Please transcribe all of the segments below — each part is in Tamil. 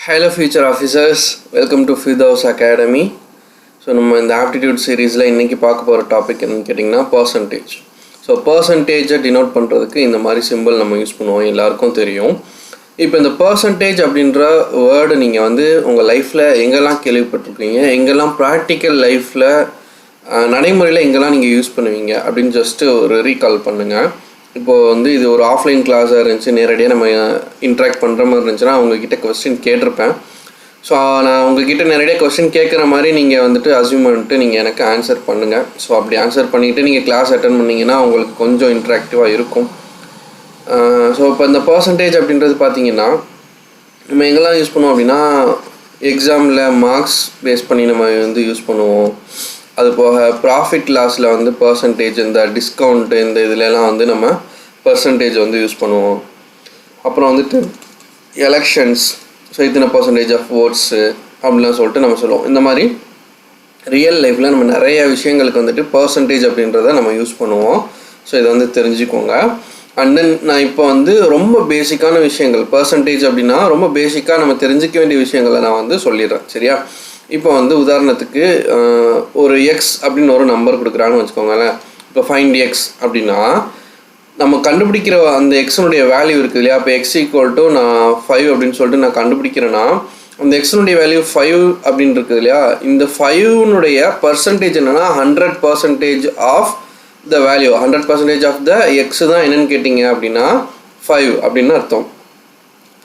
Hello future officers, welcome to Firdaus Academy. So நம்ம இந்த ஆப்டிடியூட் சீரீஸில் இன்றைக்கி பார்க்க போகிற டாபிக் என்னன்னு கேட்டிங்கன்னா பர்சன்டேஜ். ஸோ பர்சன்டேஜை டினோட் பண்ணுறதுக்கு இந்த மாதிரி சிம்பிள் நம்ம யூஸ் பண்ணுவோம், எல்லாருக்கும் தெரியும். இப்போ இந்த பர்சன்டேஜ் அப்படின்ற வேர்டு நீங்கள் வந்து உங்கள் லைஃப்பில் எங்கெல்லாம் கேள்விப்பட்டிருக்கீங்க, எங்கெல்லாம் ப்ராக்டிக்கல் லைஃப்பில் நடைமுறையில் எங்கெல்லாம் நீங்கள் யூஸ் பண்ணுவீங்க அப்படின்னு ஜஸ்ட்டு ஒரு ரீகால் பண்ணுங்கள். இப்போது வந்து இது ஒரு ஆஃப்லைன் கிளாஸாக இருந்துச்சு, நேரடியாக நம்ம இன்ட்ராக்ட் பண்ணுற மாதிரி இருந்துச்சுன்னா அவங்கக்கிட்ட கொஸ்டின் கேட்டிருப்பேன். ஸோ நான் உங்ககிட்ட நேரடியாக கொஸ்டின் கேட்குற மாதிரி நீங்கள் வந்துட்டு அஸ்யூம் பண்ணிட்டு நீங்கள் எனக்கு ஆன்சர் பண்ணுங்கள். ஸோ அப்படி ஆன்சர் பண்ணிவிட்டு நீங்கள் கிளாஸ் அட்டன் பண்ணிங்கன்னா உங்களுக்கு கொஞ்சம் இன்ட்ராக்டிவாக இருக்கும். ஸோ இப்போ இந்த பர்சன்டேஜ் அப்படின்றது பார்த்திங்கன்னா நம்ம எங்கெல்லாம் யூஸ் பண்ணுவோம் அப்படின்னா எக்ஸாமில் மார்க்ஸ் பேஸ் பண்ணி நம்ம வந்து யூஸ் பண்ணுவோம். அது போக ப்ராஃபிட் லாஸில் வந்து பர்சன்டேஜ், இந்த டிஸ்கவுண்ட்டு, இந்த இதுலலாம் வந்து நம்ம பர்சன்டேஜ் வந்து யூஸ் பண்ணுவோம். அப்புறம் வந்துட்டு எலெக்ஷன்ஸ், ஸோ இத்தனை பர்சன்டேஜ் ஆஃப் ஓட்ஸு அப்படிலாம் சொல்லிட்டு நம்ம சொல்லுவோம். இந்த மாதிரி ரியல் லைஃப்பில் நம்ம நிறைய விஷயங்களுக்கு வந்துட்டு பர்சன்டேஜ் அப்படின்றத நம்ம யூஸ் பண்ணுவோம். ஸோ இதை வந்து தெரிஞ்சுக்கோங்க. அண்ட் தென் நான் இப்போ வந்து ரொம்ப பேசிக்கான விஷயங்கள், பர்சன்டேஜ் அப்படின்னா ரொம்ப பேசிக்காக நம்ம தெரிஞ்சிக்க வேண்டிய விஷயங்களை நான் வந்து சொல்லிடுறேன், சரியா? இப்போ வந்து உதாரணத்துக்கு ஒரு எக்ஸ் அப்படின்னு ஒரு நம்பர் கொடுக்குறான்னு வச்சுக்கோங்களேன். இப்போ ஃபைண்ட் எக்ஸ் அப்படின்னா நம்ம கண்டுபிடிக்கிற அந்த எக்ஸனுடைய வேல்யூ இருக்குது இல்லையா? இப்போ எக்ஸ் ஈக்குவல் டு நான் 5 அப்படின்னு சொல்லிட்டு நான் கண்டுபிடிக்கிறேன்னா அந்த எக்ஸனுடைய வேல்யூ 5 அப்படின்னு இருக்குது இல்லையா? இந்த 5னுடைய பர்சன்டேஜ் என்னென்னா 100% of the value, 100% of the x தான் என்னென்னு கேட்டிங்க அப்படின்னா 5 அப்படின்னு அர்த்தம்.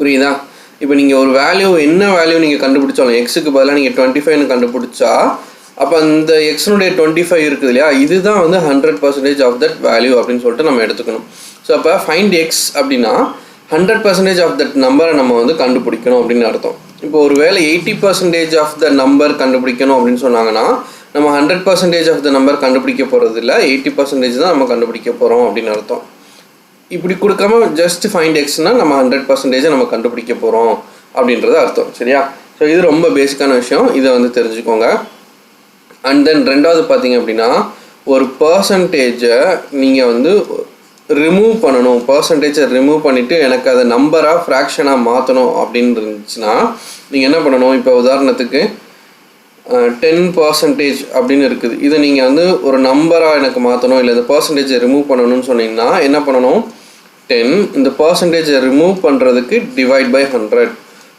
புரியுதா? இப்போ நீங்கள் ஒரு வேல்யூ, என்ன வேல்யூ நீங்கள் கண்டுபிடிச்சாலும், எக்ஸுக்கு பதிலாக நீங்கள் 25ன்னு கண்டுபிடிச்சா அப்போ அந்த எக்ஸனுடைய 25 இருக்குது இல்லையா, இதுதான் வந்து 100% ஆஃப் தட் வேல்யூ அப்படின்னு சொல்லிட்டு நம்ம எடுத்துக்கணும். ஸோ அப்போ ஃபைண்ட் எக்ஸ் அப்படின்னா 100% ஆஃப் தட் நம்பரை நம்ம வந்து கண்டுபிடிக்கணும் அப்படின்னு அர்த்தம். இப்போ ஒரு வேளை 80% ஆஃப் த நம்பர் கண்டுபிடிக்கணும் அப்படின்னு சொன்னாங்கன்னா நம்ம 100% ஆஃப் த நம்பர் கண்டுபிடிக்க போகிறது இல்லை, 80% தான் நம்ம கண்டுபிடிக்க போகிறோம் அப்படின்னு அர்த்தம். இப்படி கொடுக்காம ஜஸ்ட் ஃபைண்ட் எக்ஸ்னால் நம்ம 100% நம்ம கண்டுபிடிக்க போகிறோம் அப்படின்றது அர்த்தம், சரியா? ஸோ இது ரொம்ப பேசிக்கான விஷயம், இதை வந்து தெரிஞ்சுக்கோங்க. அண்ட் தென் ரெண்டாவது பார்த்தீங்க அப்படின்னா ஒரு பர்சன்டேஜை நீங்கள் வந்து ரிமூவ் பண்ணணும். பர்சன்டேஜை ரிமூவ் பண்ணிவிட்டு எனக்கு அதை நம்பராக ஃப்ராக்ஷனாக மாற்றணும் அப்படின்னு இருந்துச்சுன்னா நீங்கள் என்ன பண்ணணும்? இப்போ உதாரணத்துக்கு 10% அப்படின்னு இருக்குது, இதை நீங்கள் வந்து ஒரு நம்பராக எனக்கு மாற்றணும், இல்லை இந்த பர்சன்டேஜை ரிமூவ் பண்ணணும்னு சொன்னீங்கன்னா என்ன பண்ணணும்? 10 இந்த பர்சன்டேஜை ரிமூவ் பண்ணுறதுக்கு டிவைட் பை 100.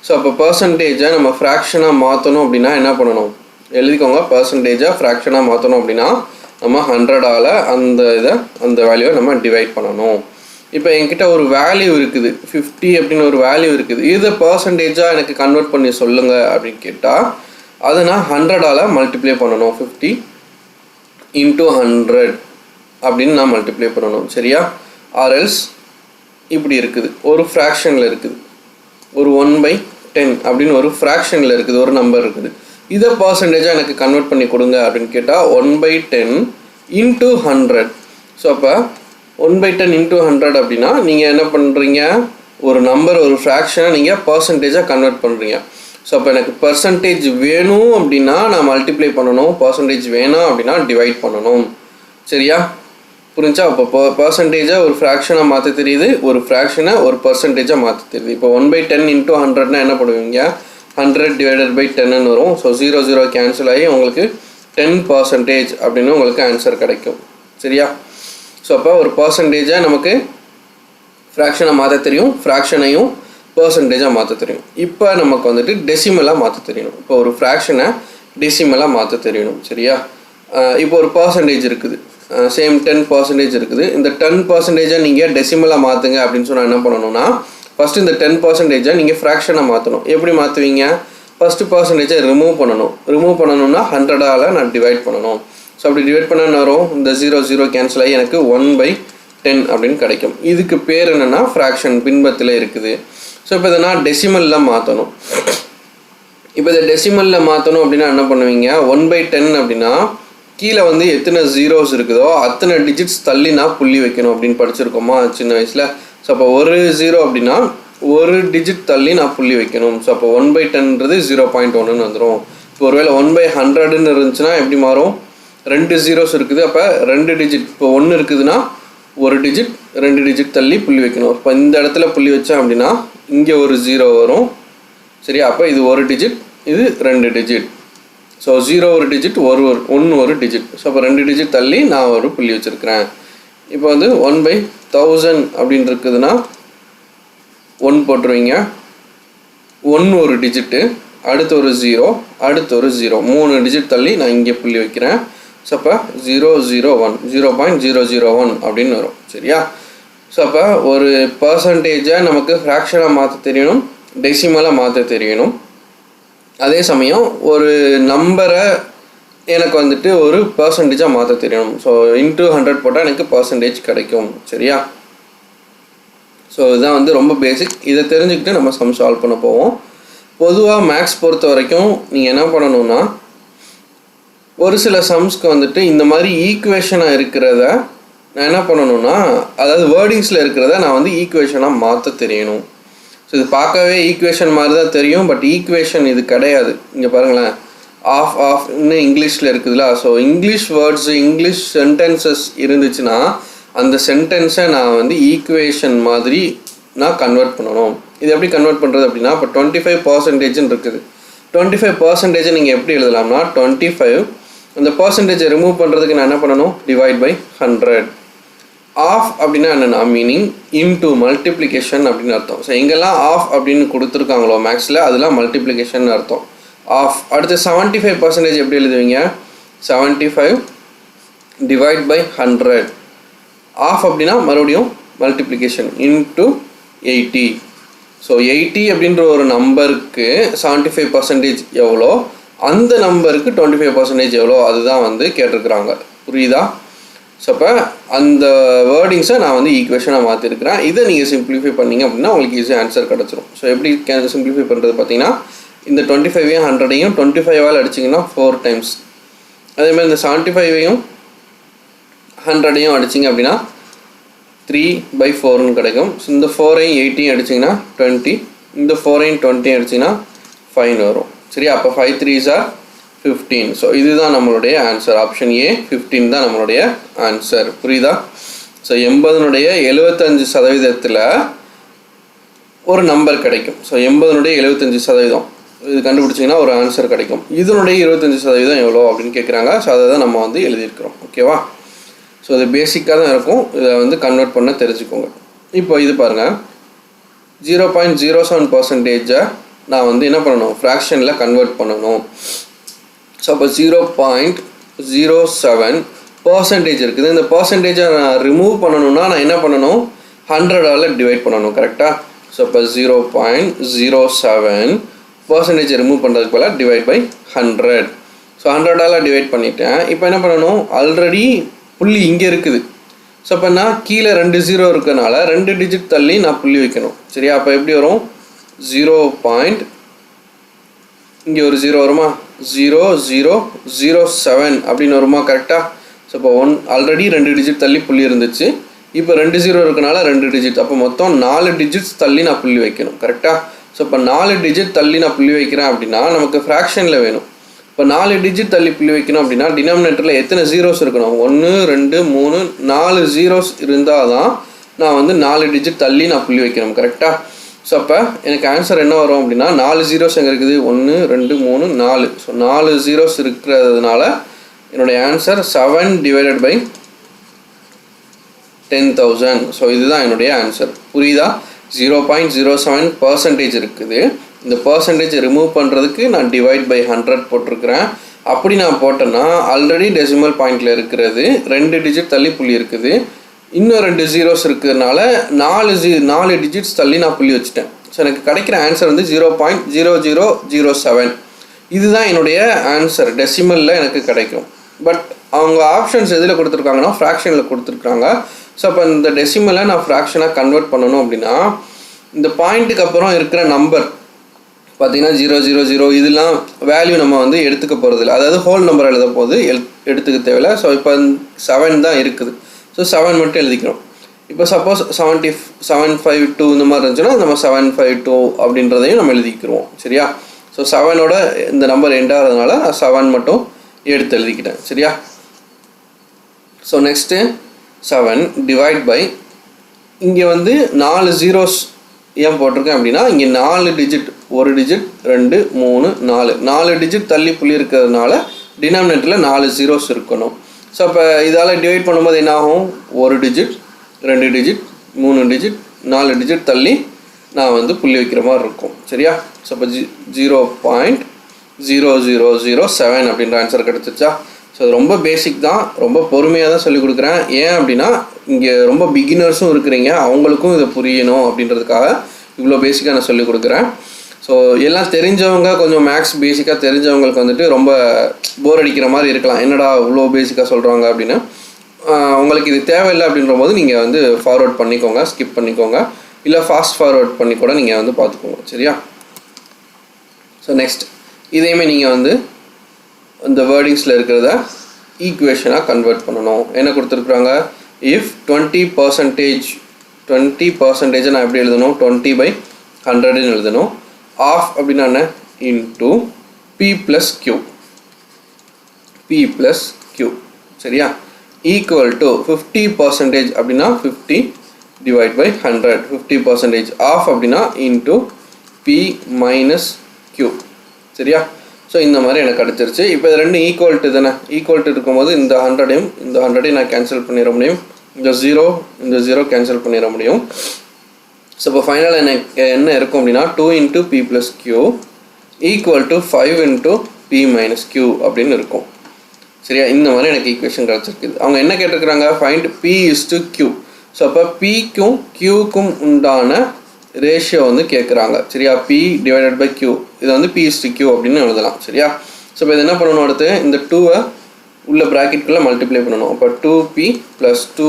ஸோ அப்போ பர்சன்டேஜை நம்ம ஃப்ராக்ஷனாக மாற்றணும் அப்படின்னா என்ன பண்ணணும்? எழுதிக்கோங்க. பர்சன்டேஜை ஃப்ராக்ஷனாக மாற்றணும் அப்படின்னா நம்ம 100ஆல் அந்த வேல்யூவை நம்ம டிவைட் பண்ணணும். இப்போ என்கிட்ட ஒரு வேல்யூ இருக்குது, 50 அப்படின்னு ஒரு வேல்யூ இருக்குது, இதை பர்சன்டேஜாக எனக்கு கன்வெர்ட் பண்ணி சொல்லுங்கள் அப்படின்னு கேட்டால் அதை நான் 100ஆல் மல்டிப்ளை பண்ணணும். 50 × 100 அப்படின்னு நான் மல்டிப்ளை பண்ணணும், சரியா? ஆர்எல்ஸ் இப்படி இருக்குது, ஒரு ஃப்ராக்ஷனில் இருக்குது, ஒரு 1/10 அப்படின்னு ஒரு ஃப்ராக்ஷனில் இருக்குது, ஒரு நம்பர் இருக்குது, இதை பர்சன்டேஜாக எனக்கு கன்வெர்ட் பண்ணி கொடுங்க அப்படின்னு கேட்டால் 1/10 × 100. ஸோ அப்போ 1/10 × 100 அப்படின்னா நீங்கள் என்ன பண்ணுறீங்க? ஒரு நம்பர், ஒரு ஃப்ராக்ஷனை நீங்கள் பர்சன்டேஜாக கன்வெர்ட் பண்ணுறீங்க. ஸோ அப்போ எனக்கு பர்சன்டேஜ் வேணும் அப்படின்னா நான் மல்டிப்ளை பண்ணணும், பர்சன்டேஜ் வேணாம் அப்படின்னா டிவைட் பண்ணணும், சரியா? புரிஞ்சா? அப்போ பர்சன்டேஜை ஒரு ஃப்ராக்ஷனாக மாற்ற தெரியுது, ஒரு ஃப்ராக்ஷனை ஒரு பர்சன்டேஜாக மாற்ற தெரியுது. இப்போ 1/10 × 100னா என்ன பண்ணுவீங்க? 100 / 10ன்னு வரும். ஸோ 0 கேன்சல் ஆகி உங்களுக்கு 10% அப்படின்னு உங்களுக்கு ஆன்சர் கிடைக்கும், சரியா? ஸோ அப்போ ஒரு பர்சன்டேஜை நமக்கு ஃப்ராக்ஷனாக மாற்ற தெரியும், ஃப்ராக்ஷனையும் பர்சன்டேஜாக மாற்ற தெரியும். இப்போ நமக்கு வந்துட்டு டெசிமலாக மாற்ற தெரியணும். இப்போ ஒரு ஃப்ராக்ஷனை டெசிமலாக மாற்ற தெரியணும், சரியா? இப்போ ஒரு பர்சன்டேஜ் இருக்குது, சேம் 10% இருக்குது. இந்த 10%-ஐ நீங்கள் டெசிமலாக மாற்றுங்க அப்படின்னு சொன்னால் என்ன பண்ணணும்னா ஃபஸ்ட்டு இந்த 10%-ஐ நீங்கள் ஃப்ராக்ஷனாக மாற்றணும். எப்படி மாற்றுவீங்க? ஃபஸ்ட்டு பர்சன்டேஜை ரிமூவ் பண்ணணும். ரிமூவ் பண்ணணும்னா 100ஆல் நான் டிவைட் பண்ணணும். ஸோ அப்படி டிவைட் பண்ண என்ன வரும்? இந்த 0 கேன்சல் ஆகி எனக்கு 1/10 அப்படின்னு கிடைக்கும். இதுக்கு பேர் என்னென்னா ஃப்ராக்ஷன், பின்பத்தில் இருக்குது. ஸோ இப்போ இதை நான் டெசிமலில் மாற்றணும். இப்போ இதை டெசிமலில் மாற்றணும் அப்படின்னா என்ன பண்ணுவீங்க? 1/10 அப்படின்னா கீழே வந்து எத்தனை ஜீரோஸ் இருக்குதோ அத்தனை டிஜிட்ஸ் தள்ளி நான் புள்ளி வைக்கணும் அப்படின்னு படிச்சிருக்கோமா சின்ன வயசில்? ஸோ அப்போ ஒரு 0 அப்படின்னா ஒரு டிஜிட் தள்ளி நான் புள்ளி வைக்கணும். ஸோ அப்போ 1/10ன்றது 0.1ன்னு வந்துடும். இப்போ ஒருவேளை 1/100ன்னு இருந்துச்சுன்னா எப்படி மாறும்? 2 ஜீரோஸ் இருக்குது, அப்போ 2 டிஜிட். இப்போ 1 இருக்குதுன்னா ஒரு டிஜிட் 2 டிஜிட் தள்ளி புள்ளி வைக்கணும். இப்போ இந்த இடத்துல புள்ளி வச்சேன் அப்படின்னா இங்கே ஒரு 0 வரும், சரியா? அப்போ இது ஒரு டிஜிட், இது 2 டிஜிட். ஸோ 0 ஒரு டிஜிட், 1 ஒரு டிஜிட். ஸோ அப்போ 2 டிஜிட் தள்ளி நான் ஒரு புள்ளி வச்சுருக்கிறேன். இப்போ வந்து 1/1000 அப்படின்னு இருக்குதுன்னா 1 போட்டுருவீங்க. 1 ஒரு டிஜிட்டு, அடுத்து ஒரு 0, அடுத்து ஒரு 0, 3 டிஜிட் தள்ளி நான் இங்கே புள்ளி வைக்கிறேன். ஸோ அப்போ 001, 0.001 அப்படின்னு வரும். சரியா? ஸோ அப்போ ஒரு பர்சன்டேஜை நமக்கு ஃப்ராக்ஷனாக மாற்ற தெரியணும், டெசிமலாக மாற்ற தெரியணும். அதே சமயம் ஒரு நம்பரை எனக்கு வந்துட்டு ஒரு பர்சன்டேஜாக மாற்ற தெரியணும். ஸோ இன்ட்டு 100 போட்டால் எனக்கு பர்சன்டேஜ் கிடைக்கும். சரியா? ஸோ இதுதான் வந்து ரொம்ப பேசிக். இதை தெரிஞ்சுக்கிட்டு நம்ம சம் சால்வ் பண்ண போவோம். பொதுவாக மேக்ஸ் பொறுத்த வரைக்கும் நீங்கள் என்ன பண்ணணும்னா, ஒரு சில சம்ஸ்க்கு வந்துட்டு இந்த மாதிரி ஈக்குவேஷனாக இருக்கிறத நான் என்ன பண்ணணும்னா, அதாவது வேர்டிங்ஸில் இருக்கிறத நான் வந்து ஈக்குவேஷனாக மாற்ற தெரியணும். ஸோ இது பார்க்கவே ஈக்குவேஷன் மாதிரி தான் தெரியும், பட் ஈக்குவேஷன் இது கிடையாது. இங்கே பாருங்களேன், ஆஃப்னு இங்கிலீஷில் இருக்குதுல்ல. So English words, English sentences இருந்துச்சுன்னா அந்த சென்டென்ஸை நான் வந்து ஈக்குவேஷன் மாதிரி நான் கன்வெர்ட் பண்ணணும். இது எப்படி கன்வெர்ட் பண்ணுறது அப்படின்னா, இப்போ 25% இருக்குது. 25% நீங்கள் எப்படி எழுதலாம்னா, 25 அந்த பர்சன்டேஜை ரிமூவ் பண்ணுறதுக்கு நான் என்ன பண்ணணும், டிவைட் பை 100. ஆஃப் அப்படின்னா என்னென்னா மீனிங் இன்டூ மல்டிப்ளிகேஷன் அப்படின்னு அர்த்தம். ஸோ எங்கெல்லாம் ஆஃப் அப்படின்னு கொடுத்துருக்காங்களோ மேக்ஸில் அதெல்லாம் மல்டிப்ளிகேஷன் அர்த்தம். ஆஃப். அடுத்து 75% எப்படி எழுதுவீங்க, 75 டிவைட் பை 100. ஆஃப் அப்படின்னா மறுபடியும் மல்டிப்ளிகேஷன் இன்டூ 80. ஸோ 80 அப்படின்ற ஒரு நம்பருக்கு 75% எவ்வளோ, அந்த நம்பருக்கு 25% எவ்வளோ, அதுதான் வந்து கேட்டிருக்கிறாங்க. புரியுதா? ஸோ அப்போ அந்த வேர்டிங்ஸை நான் வந்து ஈக்குவேஷனாக மாற்றிருக்கிறேன். இதை நீங்கள் சிம்பிளிஃபை பண்ணிங்க அப்படின்னா உங்களுக்கு ஈஸியாக ஆன்சர் கிடச்சிரும். ஸோ எப்படி சிம்பிளிஃபை பண்ணுறது பார்த்தீங்கன்னா, இந்த 25ஐயும் 100ஐயும் 25ஆல் அடிச்சிங்கன்னா 4 டைம்ஸ். அதேமாதிரி இந்த 75ஐயும் 100ஐயும் அடிச்சிங்க அப்படின்னா 3/4ன்னு கிடைக்கும். ஸோ இந்த 4ஐயும் 8ஐயும் அடிச்சிங்கன்னா 20, இந்த 4ஐயும் 20ஐயும் அடிச்சிங்கன்னா 5 வரும். சரியா? அப்போ 5 3s are 15. ஸோ இதுதான் நம்மளுடைய ஆன்சர். ஆப்ஷன் ஏ 15 தான் நம்மளுடைய ஆன்சர். புரியுதா? ஸோ 80னுடைய 75% ஒரு நம்பர் கிடைக்கும். ஸோ 80னுடைய 75% இது கண்டுபிடிச்சிங்கன்னா ஒரு ஆன்சர் கிடைக்கும். இதனுடைய 25% எவ்வளோ அப்படின்னு கேட்குறாங்க. ஸோ அதை தான் நம்ம வந்து எழுதியிருக்கிறோம். ஓகேவா? ஸோ இது பேசிக்காக தான் இருக்கும். இதை வந்து கன்வெர்ட் பண்ண தெரிஞ்சுக்கோங்க. இப்போ இது பாருங்கள், 0.07% நான் வந்து என்ன பண்ணணும், ஃப்ராக்ஷனில் கன்வெர்ட் பண்ணணும். ஸோ அப்போ 0.07% இருக்குது. இந்த பர்சன்டேஜை நான் ரிமூவ் பண்ணணும்னா நான் என்ன பண்ணணும், 100ஆல் டிவைட் பண்ணணும். கரெக்டாக? ஸோ இப்போ 0.07% ரிமூவ் பண்ணுறதுக்கு போல் டிவைட் பை 100. ஸோ 100ஆல் டிவைட் பண்ணிட்டேன். இப்போ என்ன பண்ணணும், ஆல்ரெடி புள்ளி இங்கே இருக்குது. ஸோ அப்போ நான் கீழே 2 0 இருக்கனால 2 டிஜிட் தள்ளி நான் புள்ளி வைக்கணும். சரியா? அப்போ எப்படி வரும், 0. இங்கே ஒரு 0 வருமா, 0007 அப்படின்னு வருமா? கரெக்டாக? ஸோ இப்போ ஆல்ரெடி 2 டிஜிட் தள்ளி புள்ளி இருந்துச்சு. இப்போ 2 0 இருக்கனால 2 டிஜிட், அப்போ மொத்தம் 4 டிஜிட்ஸ் தள்ளி நான் புள்ளி வைக்கணும். கரெக்டாக? ஸோ இப்போ 4 டிஜிட் தள்ளி நான் புள்ளி வைக்கிறேன் அப்படின்னா நமக்கு ஃப்ராக்ஷனில் வேணும். இப்போ 4 டிஜிட் தள்ளி புள்ளி வைக்கணும் அப்படின்னா டினாமினேட்டரில் எத்தனை ஜீரோஸ் இருக்கணும், 1 2 3 4 ஜீரோஸ் இருந்தால் தான் நான் வந்து 4 டிஜிட் தள்ளி நான் புள்ளி வைக்கணும். கரெக்டாக? ஸோ அப்போ எனக்கு ஆன்சர் என்ன வரும் அப்படின்னா, 4 ஜீரோஸ் எங்கே இருக்குது, 1 2 3 4. ஸோ 4 ஜீரோஸ் இருக்கிறதுனால என்னுடைய ஆன்சர் 7 டிவைடட் பை 10,000. ஸோ இதுதான் என்னுடைய ஆன்சர். புரியுதா? 0.07% இருக்குது. இந்த பர்சன்டேஜை ரிமூவ் பண்ணுறதுக்கு நான் டிவைட் பை 100 போட்டிருக்கிறேன். அப்படி நான் போட்டேன்னா ஆல்ரெடி டெசிமல் பாயிண்டில் இருக்கிறது 2 டிஜிட் தள்ளி புள்ளி இருக்குது. இன்னும் 2 ஜீரோஸ் இருக்கிறதுனால 4 டிஜிட்ஸ் தள்ளி நான் புள்ளி வச்சுட்டேன். ஸோ எனக்கு கிடைக்கிற ஆன்சர் வந்து 0.0007. இதுதான் என்னுடைய ஆன்சர். டெசிமலில் எனக்கு கிடைக்கும். பட் அவங்க ஆப்ஷன்ஸ் எதில் கொடுத்துருக்காங்கன்னா ஃப்ராக்ஷனில் கொடுத்துருக்காங்க. ஸோ அப்போ இந்த டெசிமலை நான் ஃப்ராக்ஷனாக கன்வெர்ட் பண்ணணும் அப்படின்னா இந்த பாயிண்ட்டுக்கு அப்புறம் இருக்கிற நம்பர் பார்த்தீங்கன்னா 000 இதெல்லாம் வேல்யூ நம்ம வந்து எடுத்துக்க போகிறதில்ல. அதாவது ஹோல் நம்பர் எழுத போது எடுத்துக்க தேவையில்லை. ஸோ இப்போ 7 தான் இருக்குது. ஸோ 7 மட்டும் எழுதிக்கிறோம். இப்போ சப்போஸ் 752 இந்த மாதிரி இருந்துச்சுன்னா நம்ம 752 அப்படின்றதையும் நம்ம எழுதிக்கிறோம். சரியா? ஸோ 7ஓட இந்த நம்பர் எண்டாகிறதுனால நான் 7 மட்டும் எடுத்து எழுதிக்கிட்டேன். சரியா? ஸோ நெக்ஸ்ட்டு 7 டிவைட் பை, இங்கே வந்து 4 ஜீரோஸ் ஏன் போட்டிருக்கேன் அப்படின்னா இங்கே 4 டிஜிட் ஒரு டிஜிட் 2 3 4 டிஜிட் தள்ளி புள்ளி இருக்கிறதுனால டினாமினேட்டரில் 4 ஜீரோஸ் இருக்கணும். ஸோ அப்போ இதால் டிவைட் பண்ணும்போது என்ன ஆகும், ஒரு டிஜிட் 2 டிஜிட் 3 டிஜிட் 4 டிஜிட் தள்ளி நான் வந்து புள்ளி வைக்கிற மாதிரி இருக்கும். சரியா? ஸோ அப்போ 0.0007 அப்படின்ற ஆன்சர் கிடச்சிருச்சா? ஸோ அது ரொம்ப பேசிக் தான், ரொம்ப பொறுமையாக தான் சொல்லிக் கொடுக்குறேன். ஏன் அப்படின்னா இங்கே ரொம்ப பிகினர்ஸும் இருக்கிறீங்க, அவங்களுக்கும் இதை புரியணும் அப்படின்றதுக்காக இவ்வளோ பேசிக்காக நான் சொல்லிக் கொடுக்குறேன். ஸோ எல்லாம் தெரிஞ்சவங்க, கொஞ்சம் மேக்ஸ் பேசிக்காக தெரிஞ்சவங்களுக்கு வந்துட்டு ரொம்ப போர் அடிக்கிற மாதிரி இருக்கலாம், என்னடா இவ்வளோ பேசிக்காக சொல்கிறாங்க அப்படின்னு. உங்களுக்கு இது தேவையில்லை அப்படின்ற போது நீங்கள் வந்து ஃபார்வர்ட் பண்ணிக்கோங்க, ஸ்கிப் பண்ணிக்கோங்க, இல்லை ஃபாஸ்ட் ஃபார்வர்ட் பண்ணி கூட நீங்கள் வந்து பார்த்துக்கோங்க. சரியா? ஸோ நெக்ஸ்ட் இதையுமே நீங்கள் வந்து இந்த வேர்டிங்ஸில் இருக்கிறத ஈக்குவேஷனாக கன்வெர்ட் பண்ணணும். என்ன கொடுத்துருக்குறாங்க, இஃப் 20% நான் எப்படி எழுதணும், 20/100 எழுதணும். ஆஃப் அப்படின்னா என்ன, into P + Q, P + Q. சரியா? ஈக்குவல் டு 50% அப்படின்னா 50/100, 50%. ஆஃப் அப்படின்னா இன்டூ P - Q. சரியா? ஸோ இந்த மாதிரி எனக்கு கிடச்சிருச்சு. இப்போ இது ரெண்டு ஈக்குவல் டு தானே, ஈக்குவல் டு இருக்கும்போது இந்த 100ஐயும் நான் கேன்சல் பண்ணிட முடியும், இந்த 0 கேன்சல் பண்ணிட முடியும். ஸோ இப்போ ஃபைனலாக எனக்கு என்ன இருக்கும் அப்படின்னா 2 × P + Q equal to 5 × P - Q அப்படின்னு இருக்கும். சரியா? இந்த மாதிரி எனக்கு ஈக்குவேஷன் கிடச்சிருக்குது. அவங்க என்ன கேட்டிருக்கிறாங்க, ஃபைண்ட் P = Q. ஸோ அப்போ Pக்கும் Qக்கும் உண்டான ரேஷியோ வந்து கேட்குறாங்க. சரியா? P/Q, இதை வந்து P = Q அப்படின்னு எழுதலாம். சரியா? ஸோ இப்போ இது என்ன பண்ணணும், அடுத்து இந்த 2-ஐ உள்ள ப்ராக்கெட்குள்ளே மல்டிப்ளை பண்ணணும். அப்போ 2P + 2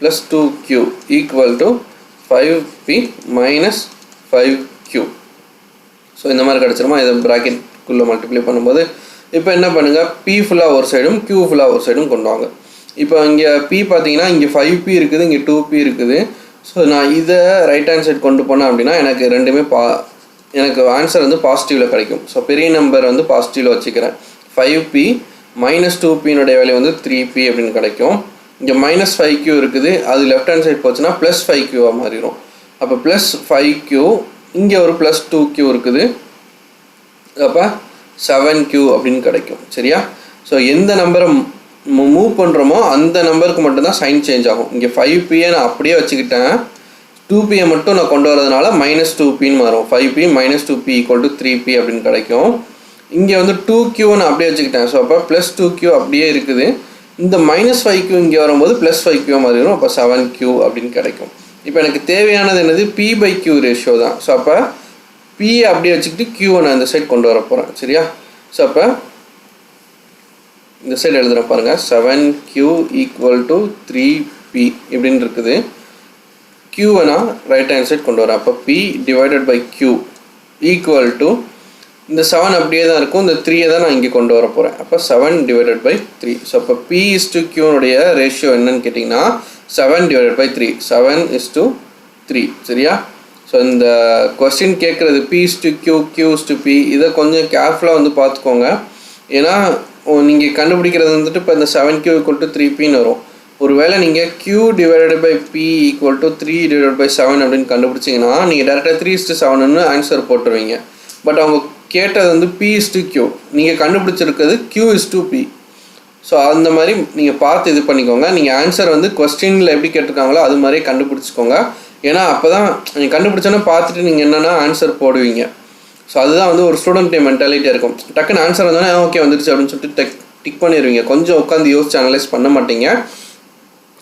+ 2Q equal to 5P - 5Q. So இந்த மாதிரி கிடச்சிருமா, இதை ப்ராக்கெட்குள்ளே மல்டிப்ளை பண்ணும்போது இப்போ என்ன பண்ணுங்கள், P ஃபுல்லாக ஒரு சைடும் Q ஃபுல்லாக ஒரு சைடும் கொண்டு வாங்க. இப்போ இங்கே P பார்த்தீங்கன்னா இங்கே 5P இருக்குது, இங்கே 2P இருக்குது. ஸோ நான் இதை ரைட் ஹேண்ட் சைட் கொண்டு போனேன் அப்படின்னா எனக்கு ரெண்டுமே எனக்கு ஆன்சர் வந்து பாசிட்டிவில் கிடைக்கும். ஸோ பெரிய நம்பர் வந்து பாசிட்டிவில் வச்சுக்கிறேன். 5P - 2P வேல்யூ வந்து 3P அப்படின்னு கிடைக்கும். இங்கே -5Q இருக்குது, அது லெஃப்ட் ஹேண்ட் சைட் போச்சுன்னா +5Qவாக மாறிடும். அப்போ +5Q, இங்கே ஒரு +2Q இருக்குது, அப்போ 7Q அப்படின்னு கிடைக்கும். சரியா? ஸோ எந்த நம்பரை மூவ் பண்ணுறோமோ அந்த நம்பருக்கு மட்டும்தான் சைன் சேஞ்ச் ஆகும். இங்கே 5Pயை நான் அப்படியே வச்சுக்கிட்டேன், 2Pயை மட்டும் நான் கொண்டு வரதுனால -2Pன்னு மாறும். 5P - 2P = 3P அப்படின்னு கிடைக்கும். இங்கே வந்து 2Qவை நான் அப்படியே வச்சுக்கிட்டேன், ஸோ அப்போ +2Q அப்படியே இருக்குது. இந்த -5Q இங்கே வரும்போது +5Q மாறிடும், அப்போ 7Q அப்படின்னு கிடைக்கும். இப்போ எனக்கு தேவையானது என்னது, P/Q ரேஷியோ தான். ஸோ அப்போ P அப்படியே வச்சுக்கிட்டு Qவை நான் இந்த சைட் கொண்டு வர போகிறேன். சரியா? ஸோ அப்போ இந்த சைடு எழுதுகிற பாருங்கள், 7Q = 3P இப்படின்னு இருக்குது. Qவை நான் ரைட் ஹேண்ட் சைட் கொண்டு வரேன். அப்போ P/Q ஈக்குவல் டு இந்த 7 அப்படியே தான் இருக்கும், இந்த 3 தான் நான் இங்கே கொண்டு வர போகிறேன். அப்போ 7/3. ஸோ அப்போ P = Qனுடைய ரேஷியோ என்னன்னு கேட்டிங்கன்னா 7/3, 7:3. சரியா? ஸோ இந்த கொஸ்டின் கேட்குறது P = Q, Q = P, இதை கொஞ்சம் கேர்ஃபுல்லாக வந்து பார்த்துக்கோங்க. ஏன்னா நீங்கள் கண்டுபிடிக்கிறது வந்துட்டு இப்போ இந்த 7Q = 3Pன்னு வரும். ஒருவேளை நீங்கள் Q/P = 3/7 அப்படின்னு கண்டுபிடிச்சிங்கன்னா நீங்கள் டேரெக்டாக 3:7ன்னு ஆன்சர் போட்டுருவீங்க. பட் அவங்க கேட்டது வந்து P = Q, நீங்கள் கண்டுபிடிச்சிருக்கிறது Q = P. ஸோ அந்த மாதிரி நீங்கள் பார்த்து இது பண்ணிக்கோங்க. நீங்கள் ஆன்சர் வந்து கொஸ்டினில் எப்படி கேட்டிருக்காங்களோ அது மாதிரியே கண்டுபிடிச்சிக்கோங்க. ஏன்னா அப்போ தான் நீங்கள் கண்டுபிடிச்சோன்னா பார்த்துட்டு நீங்கள் என்னென்னா ஆன்சர் போடுவீங்க. ஸோ அதுதான் வந்து ஒரு ஸ்டூடெண்ட் மென்டாலிட்டியாக இருக்கும். டக்குன்னு ஆன்சர் வந்தோடனே ஓகே வந்துடுச்சு அப்படின்னு சொல்லிட்டு டிக் பண்ணிடுவீங்க, கொஞ்சம் உட்காந்து யோசிச்சு அனலைஸ் பண்ண மாட்டீங்க.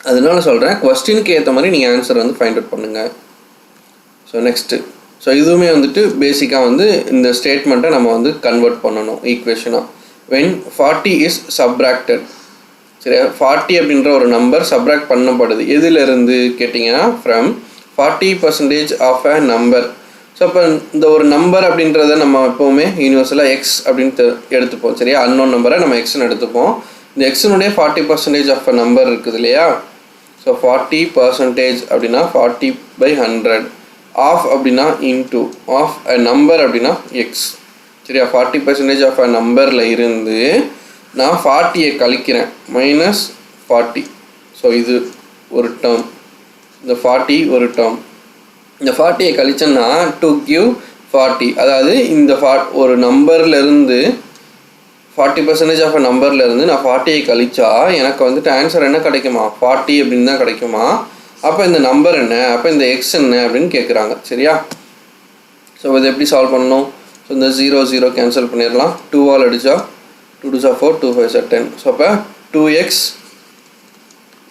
அதனால சொல்கிறேன், கொஸ்டினுக்கு ஏற்ற மாதிரி நீங்கள் ஆன்சர் வந்து ஃபைண்ட் அவுட் பண்ணுங்கள். ஸோ நெக்ஸ்ட்டு, ஸோ இதுவுமே வந்துட்டு பேசிக்காக வந்து இந்த ஸ்டேட்மெண்ட்டை நம்ம வந்து கன்வெர்ட் பண்ணணும் ஈக்குவேஷனாக. When 40 is subtracted. சரியா? 40 அப்படின்ற ஒரு நம்பர் சப்ராக்ட் பண்ணப்படுது எதிலிருந்து கேட்டிங்கன்னா from 40% of a number. So அப்போ இந்த ஒரு நம்பர் அப்படின்றத நம்ம எப்போவுமே யூனிவர்சலாக எக்ஸ் அப்படின்ட்டு எடுத்துப்போம். சரியா? அன்னோன் நம்பரை நம்ம எக்ஸ்ன்னு எடுத்துப்போம். இந்த எக்ஸினுடைய 40% ஆஃப் அ நம்பர் இருக்குது இல்லையா? ஸோ 40% அப்படின்னா 40/100. ஆஃப் அப்படின்னா இன்டூ, ஆஃப் அ நம்பர் அப்படின்னா எக்ஸ். சரியா? 40% ஆஃப் அ நம்பரில் இருந்து நான் 40யை கழிக்கிறேன், -40. ஸோ இது ஒரு டேர்ம், இந்த 40 ஒரு டேர்ம். இந்த 40யை கழிச்சேன்னா டு கிவ் 40. அதாவது இந்த ஒரு நம்பர்லேருந்து 40% ஆஃப் நம்பர்லேருந்து நான் 40 கழிச்சா எனக்கு வந்துட்டு ஆன்சர் என்ன கிடைக்குமா, 40 அப்படின்னு தான் கிடைக்குமா. அப்போ இந்த நம்பர் என்ன, அப்போ இந்த எக்ஸ் என்ன அப்படின்னு கேட்குறாங்க. சரியா? ஸோ இதை எப்படி சால்வ் பண்ணணும்? ஸோ இந்த 0 0 கேன்சல் பண்ணிடலாம். 2 ஆல் அடித்தா 2 2 4 2 5 10. ஸோ அப்போ 2x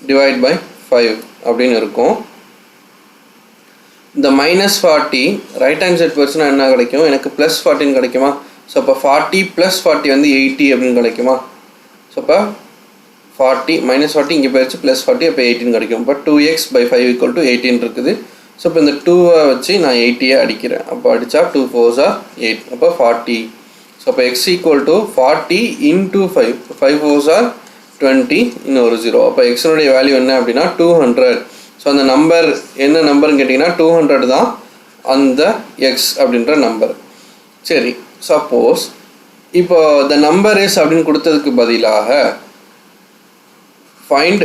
டிவைட் பை 5 அப்படின்னு இருக்கும். இந்த -40 ரைட் ஹேண்ட் சைட் போச்சுன்னா என்ன கிடைக்கும், எனக்கு +14 கிடைக்குமா. ஸோ அப்போ 40 + 40 வந்து 80 அப்படின்னு கிடைக்குமா. ஸோ அப்போ 40 -40 இங்கே போயிடுச்சு, +40 அப்போ 18 கிடைக்கும். இப்போ 2x by 5 = 18 இருக்குது. ஸோ இப்போ இந்த 2-ஐ வச்சு நான் 80-ஐ அடிக்கிறேன். அப்போ அடித்தா 2 4s are 8, அப்போ 40. ஸோ அப்போ x = 40 × 5, 5 4s are 20, இன்னொரு 0. அப்போ எக்ஸனுடைய வேல்யூ என்ன அப்படின்னா 200. ஸோ அந்த நம்பர் என்ன நம்பர்னு கேட்டிங்கன்னா 200 தான் அந்த எக்ஸ் அப்படின்ற நம்பர். சரி, சப்போஸ் இப்போ த நம்பர் இஸ் அப்படின்னு கொடுத்ததுக்கு பதிலாக ஃபைண்ட்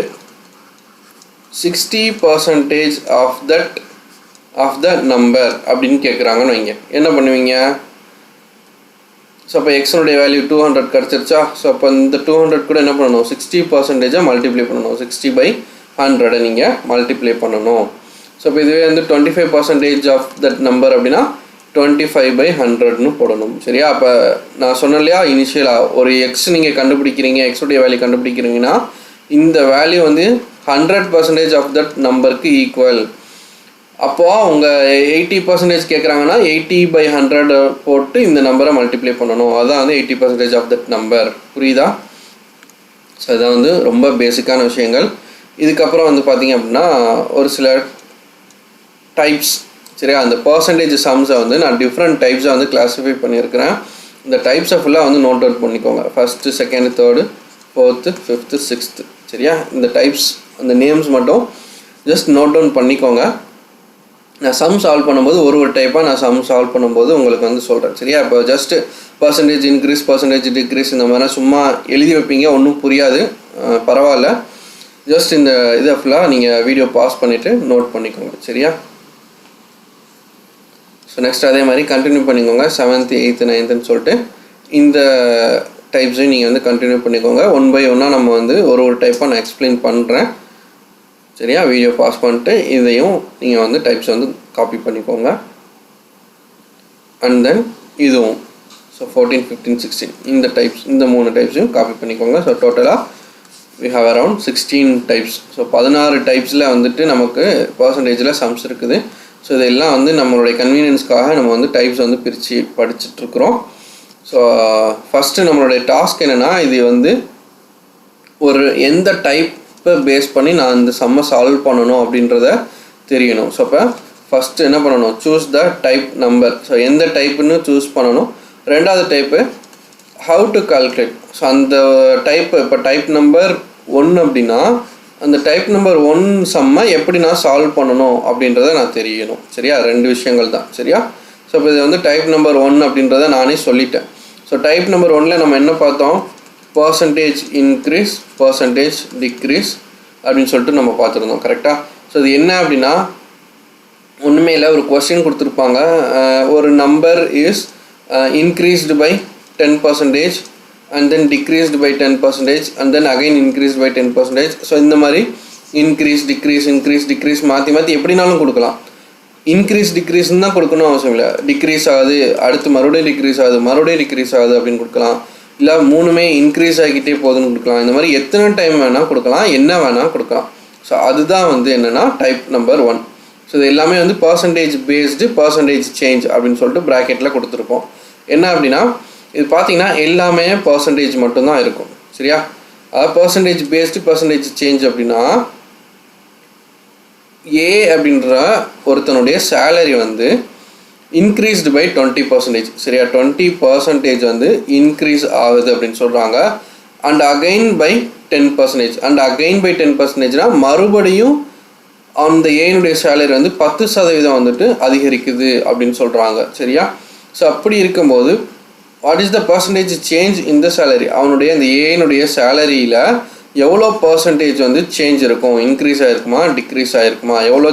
60% ஆஃப் த நம்பர் அப்படின்னு கேட்குறாங்கன்னு வைங்க, என்ன பண்ணுவீங்க. ஸோ அப்போ எக்ஸனுடைய வேல்யூ 200 கிடச்சிருச்சா. ஸோ அப்போ இந்த 200 கூட என்ன பண்ணணும், 60% மல்டிப்ளை பண்ணணும். 60/100 நீங்கள் மல்டிப்ளை பண்ணணும். ஸோ இப்போ இதுவே வந்து 25% ஆஃப் தட் நம்பர் அப்படின்னா 25/100ன்னு போடணும். சரியா? அப்போ நான் சொன்னேன் இல்லையா இனிஷியலாக ஒரு எக்ஸ் நீங்கள் கண்டுபிடிக்கிறீங்க, எக்ஸுடைய வேல்யூ கண்டுபிடிக்கிறீங்கன்னா இந்த வேல்யூ வந்து 100% ஆஃப் தட் நம்பருக்கு ஈக்குவல். அப்போது அவங்க 80% கேட்குறாங்கன்னா 80/100 போட்டு இந்த நம்பரை மல்டிப்ளை பண்ணணும். அதுதான் வந்து 80% ஆஃப் தட் நம்பர். புரியுதா? ஸோ இதான் வந்து ரொம்ப பேசிக்கான விஷயங்கள். இதுக்கப்புறம் வந்து பார்த்திங்க அப்படின்னா ஒரு சில டைப்ஸ். சரியா? அந்த பர்சன்டேஜ் சம்ஸை வந்து நான் டிஃப்ரெண்ட் டைப்ஸை வந்து கிளாஸிஃபை பண்ணியிருக்கிறேன். இந்த டைப்ஸை ஃபுல்லாக வந்து நோட் அவுட் பண்ணிக்கோங்க. 1st 2nd 3rd 4th 5th 6th. சரியா? இந்த டைப்ஸ் அந்த நேம்ஸ் மட்டும் ஜஸ்ட் நோட் டவுன் பண்ணிக்கோங்க. நான் சம் சால்வ் பண்ணும்போது ஒரு டைப்பாக நான் சம் சால்வ் பண்ணும்போது உங்களுக்கு வந்து சொல்கிறேன். சரியா? இப்போ just percentage increase percentage degrees இந்த மாதிரிலாம் சும்மா எழுதி வைப்பீங்க, ஒன்றும் புரியாது, பரவாயில்ல. ஜஸ்ட் இந்த இதை ஃபுல்லாக நீங்கள் வீடியோ பாஸ் பண்ணிவிட்டு நோட் பண்ணிக்கோங்க. சரியா? ஸோ நெக்ஸ்ட் அதே மாதிரி கண்டினியூ பண்ணிக்கோங்க. 7th 8th 9th சொல்லிட்டு இந்த டைப்ஸையும் நீங்கள் வந்து கண்டினியூ பண்ணிக்கோங்க. 1 by 1 நம்ம வந்து ஒரு டைப்பாக நான் எக்ஸ்பிளைன் பண்ணுறேன். சரியா? வீடியோ பாஸ் பண்ணிட்டு இதையும் நீங்கள் வந்து டைப்ஸ் வந்து காப்பி பண்ணிக்கோங்க. அண்ட் தென் இதுவும் ஸோ 14 15 16 இந்த டைப்ஸ், இந்த 3 டைப்ஸையும் காப்பி பண்ணிக்கோங்க. ஸோ டோட்டலாக we have around 16 types. So 16 டைப்ஸில் வந்துட்டு நமக்கு பர்சன்டேஜில் சம்ஸ் இருக்குது. ஸோ இதெல்லாம் வந்து நம்மளுடைய கன்வீனியன்ஸ்க்காக நம்ம வந்து டைப்ஸ் வந்து பிரித்து படிச்சுட்ருக்குறோம். ஸோ ஃபஸ்ட்டு நம்மளுடைய டாஸ்க் என்னென்னா, இது வந்து ஒரு எந்த டைப்பை பேஸ் பண்ணி நான் இந்த சம்மை சால்வ் பண்ணணும் அப்படின்றத தெரியணும். ஸோ அப்போ ஃபஸ்ட்டு என்ன பண்ணணும், choose the type number. So எந்த டைப்புன்னு சூஸ் பண்ணணும். ரெண்டாவது type how to calculate. So அந்த டைப்பு இப்போ டைப் நம்பர் 1 அப்படின்னா அந்த டைப் நம்பர் 1 சம்மை எப்படி நான் சால்வ் பண்ணணும் அப்படின்றத நான் தெரியணும். சரியா? 2 விஷயங்கள் தான். சரியா? ஸோ இப்போ இது வந்து டைப் நம்பர் 1 அப்படின்றத நானே சொல்லிட்டேன். ஸோ டைப் நம்பர் 1ல் நம்ம என்ன பார்த்தோம், பர்சன்டேஜ் இன்க்ரீஸ் பர்சன்டேஜ் டிக்ரீஸ் அப்படின்னு சொல்லிட்டு நம்ம பார்த்துருந்தோம். கரெக்டாக? ஸோ இது என்ன அப்படின்னா ஒன்றுமே இல்லை, ஒரு கொஸ்டின் கொடுத்துருப்பாங்க. ஒரு number is increased by 10% and then decreased by 10% and then again increased by 10%. So இந்த மாதிரி இன்க்ரீஸ் டிக்ரீஸ் மாற்றி எப்படினாலும் கொடுக்கலாம். இன்க்ரீஸ் டிக்ரீஸ்ன்னு தான் கொடுக்கணும் அவசியம் இல்லை. டிக்ரீஸ் ஆகுது, அடுத்து மறுபடியும் டிக்ரீஸ் ஆகுது அப்படின்னு கொடுக்கலாம். இல்லை 3மே இன்க்ரீஸ் ஆகிக்கிட்டே போகுதுன்னு கொடுக்கலாம். இந்த மாதிரி எத்தனை டைம் வேணால் கொடுக்கலாம், என்ன வேணால் கொடுக்கலாம். ஸோ அதுதான் வந்து என்னென்னா டைப் நம்பர் 1. ஸோ இது எல்லாமே வந்து பர்சன்டேஜ் பேஸ்டு பர்சன்டேஜ் சேஞ்ச் அப்படின்னு சொல்லிட்டு ப்ராக்கெட்டில் கொடுத்துருப்போம். என்ன அப்படின்னா இது பார்த்தீங்கன்னா எல்லாமே பர்சன்டேஜ் மட்டும்தான் இருக்கும். சரியா? அதாவது பர்சன்டேஜ் பேஸ்டு பர்சன்டேஜ் சேஞ்ச் அப்படின்னா ஏ அப்படின்ற ஒருத்தனுடைய சேலரி வந்து இன்க்ரீஸ்டு பை 20%. சரியா? 20% வந்து இன்க்ரீஸ் ஆகுது அப்படின்னு சொல்கிறாங்க. And again by 10%. And again by 10%னா மறுபடியும் அந்த ஏனுடைய சேலரி வந்து 10% வந்துட்டு அதிகரிக்குது அப்படின்னு சொல்கிறாங்க. சரியா? ஸோ அப்படி இருக்கும்போது what is the percentage change in the salary, அவனுடைய அந்த ஏனுடைய சேலரியில் எவ்வளோ பர்சன்டேஜ் வந்து சேஞ்ச் இருக்கும், இன்க்ரீஸ் ஆகிருக்குமா டிக்ரீஸ் ஆகிருக்குமா, எவ்வளோ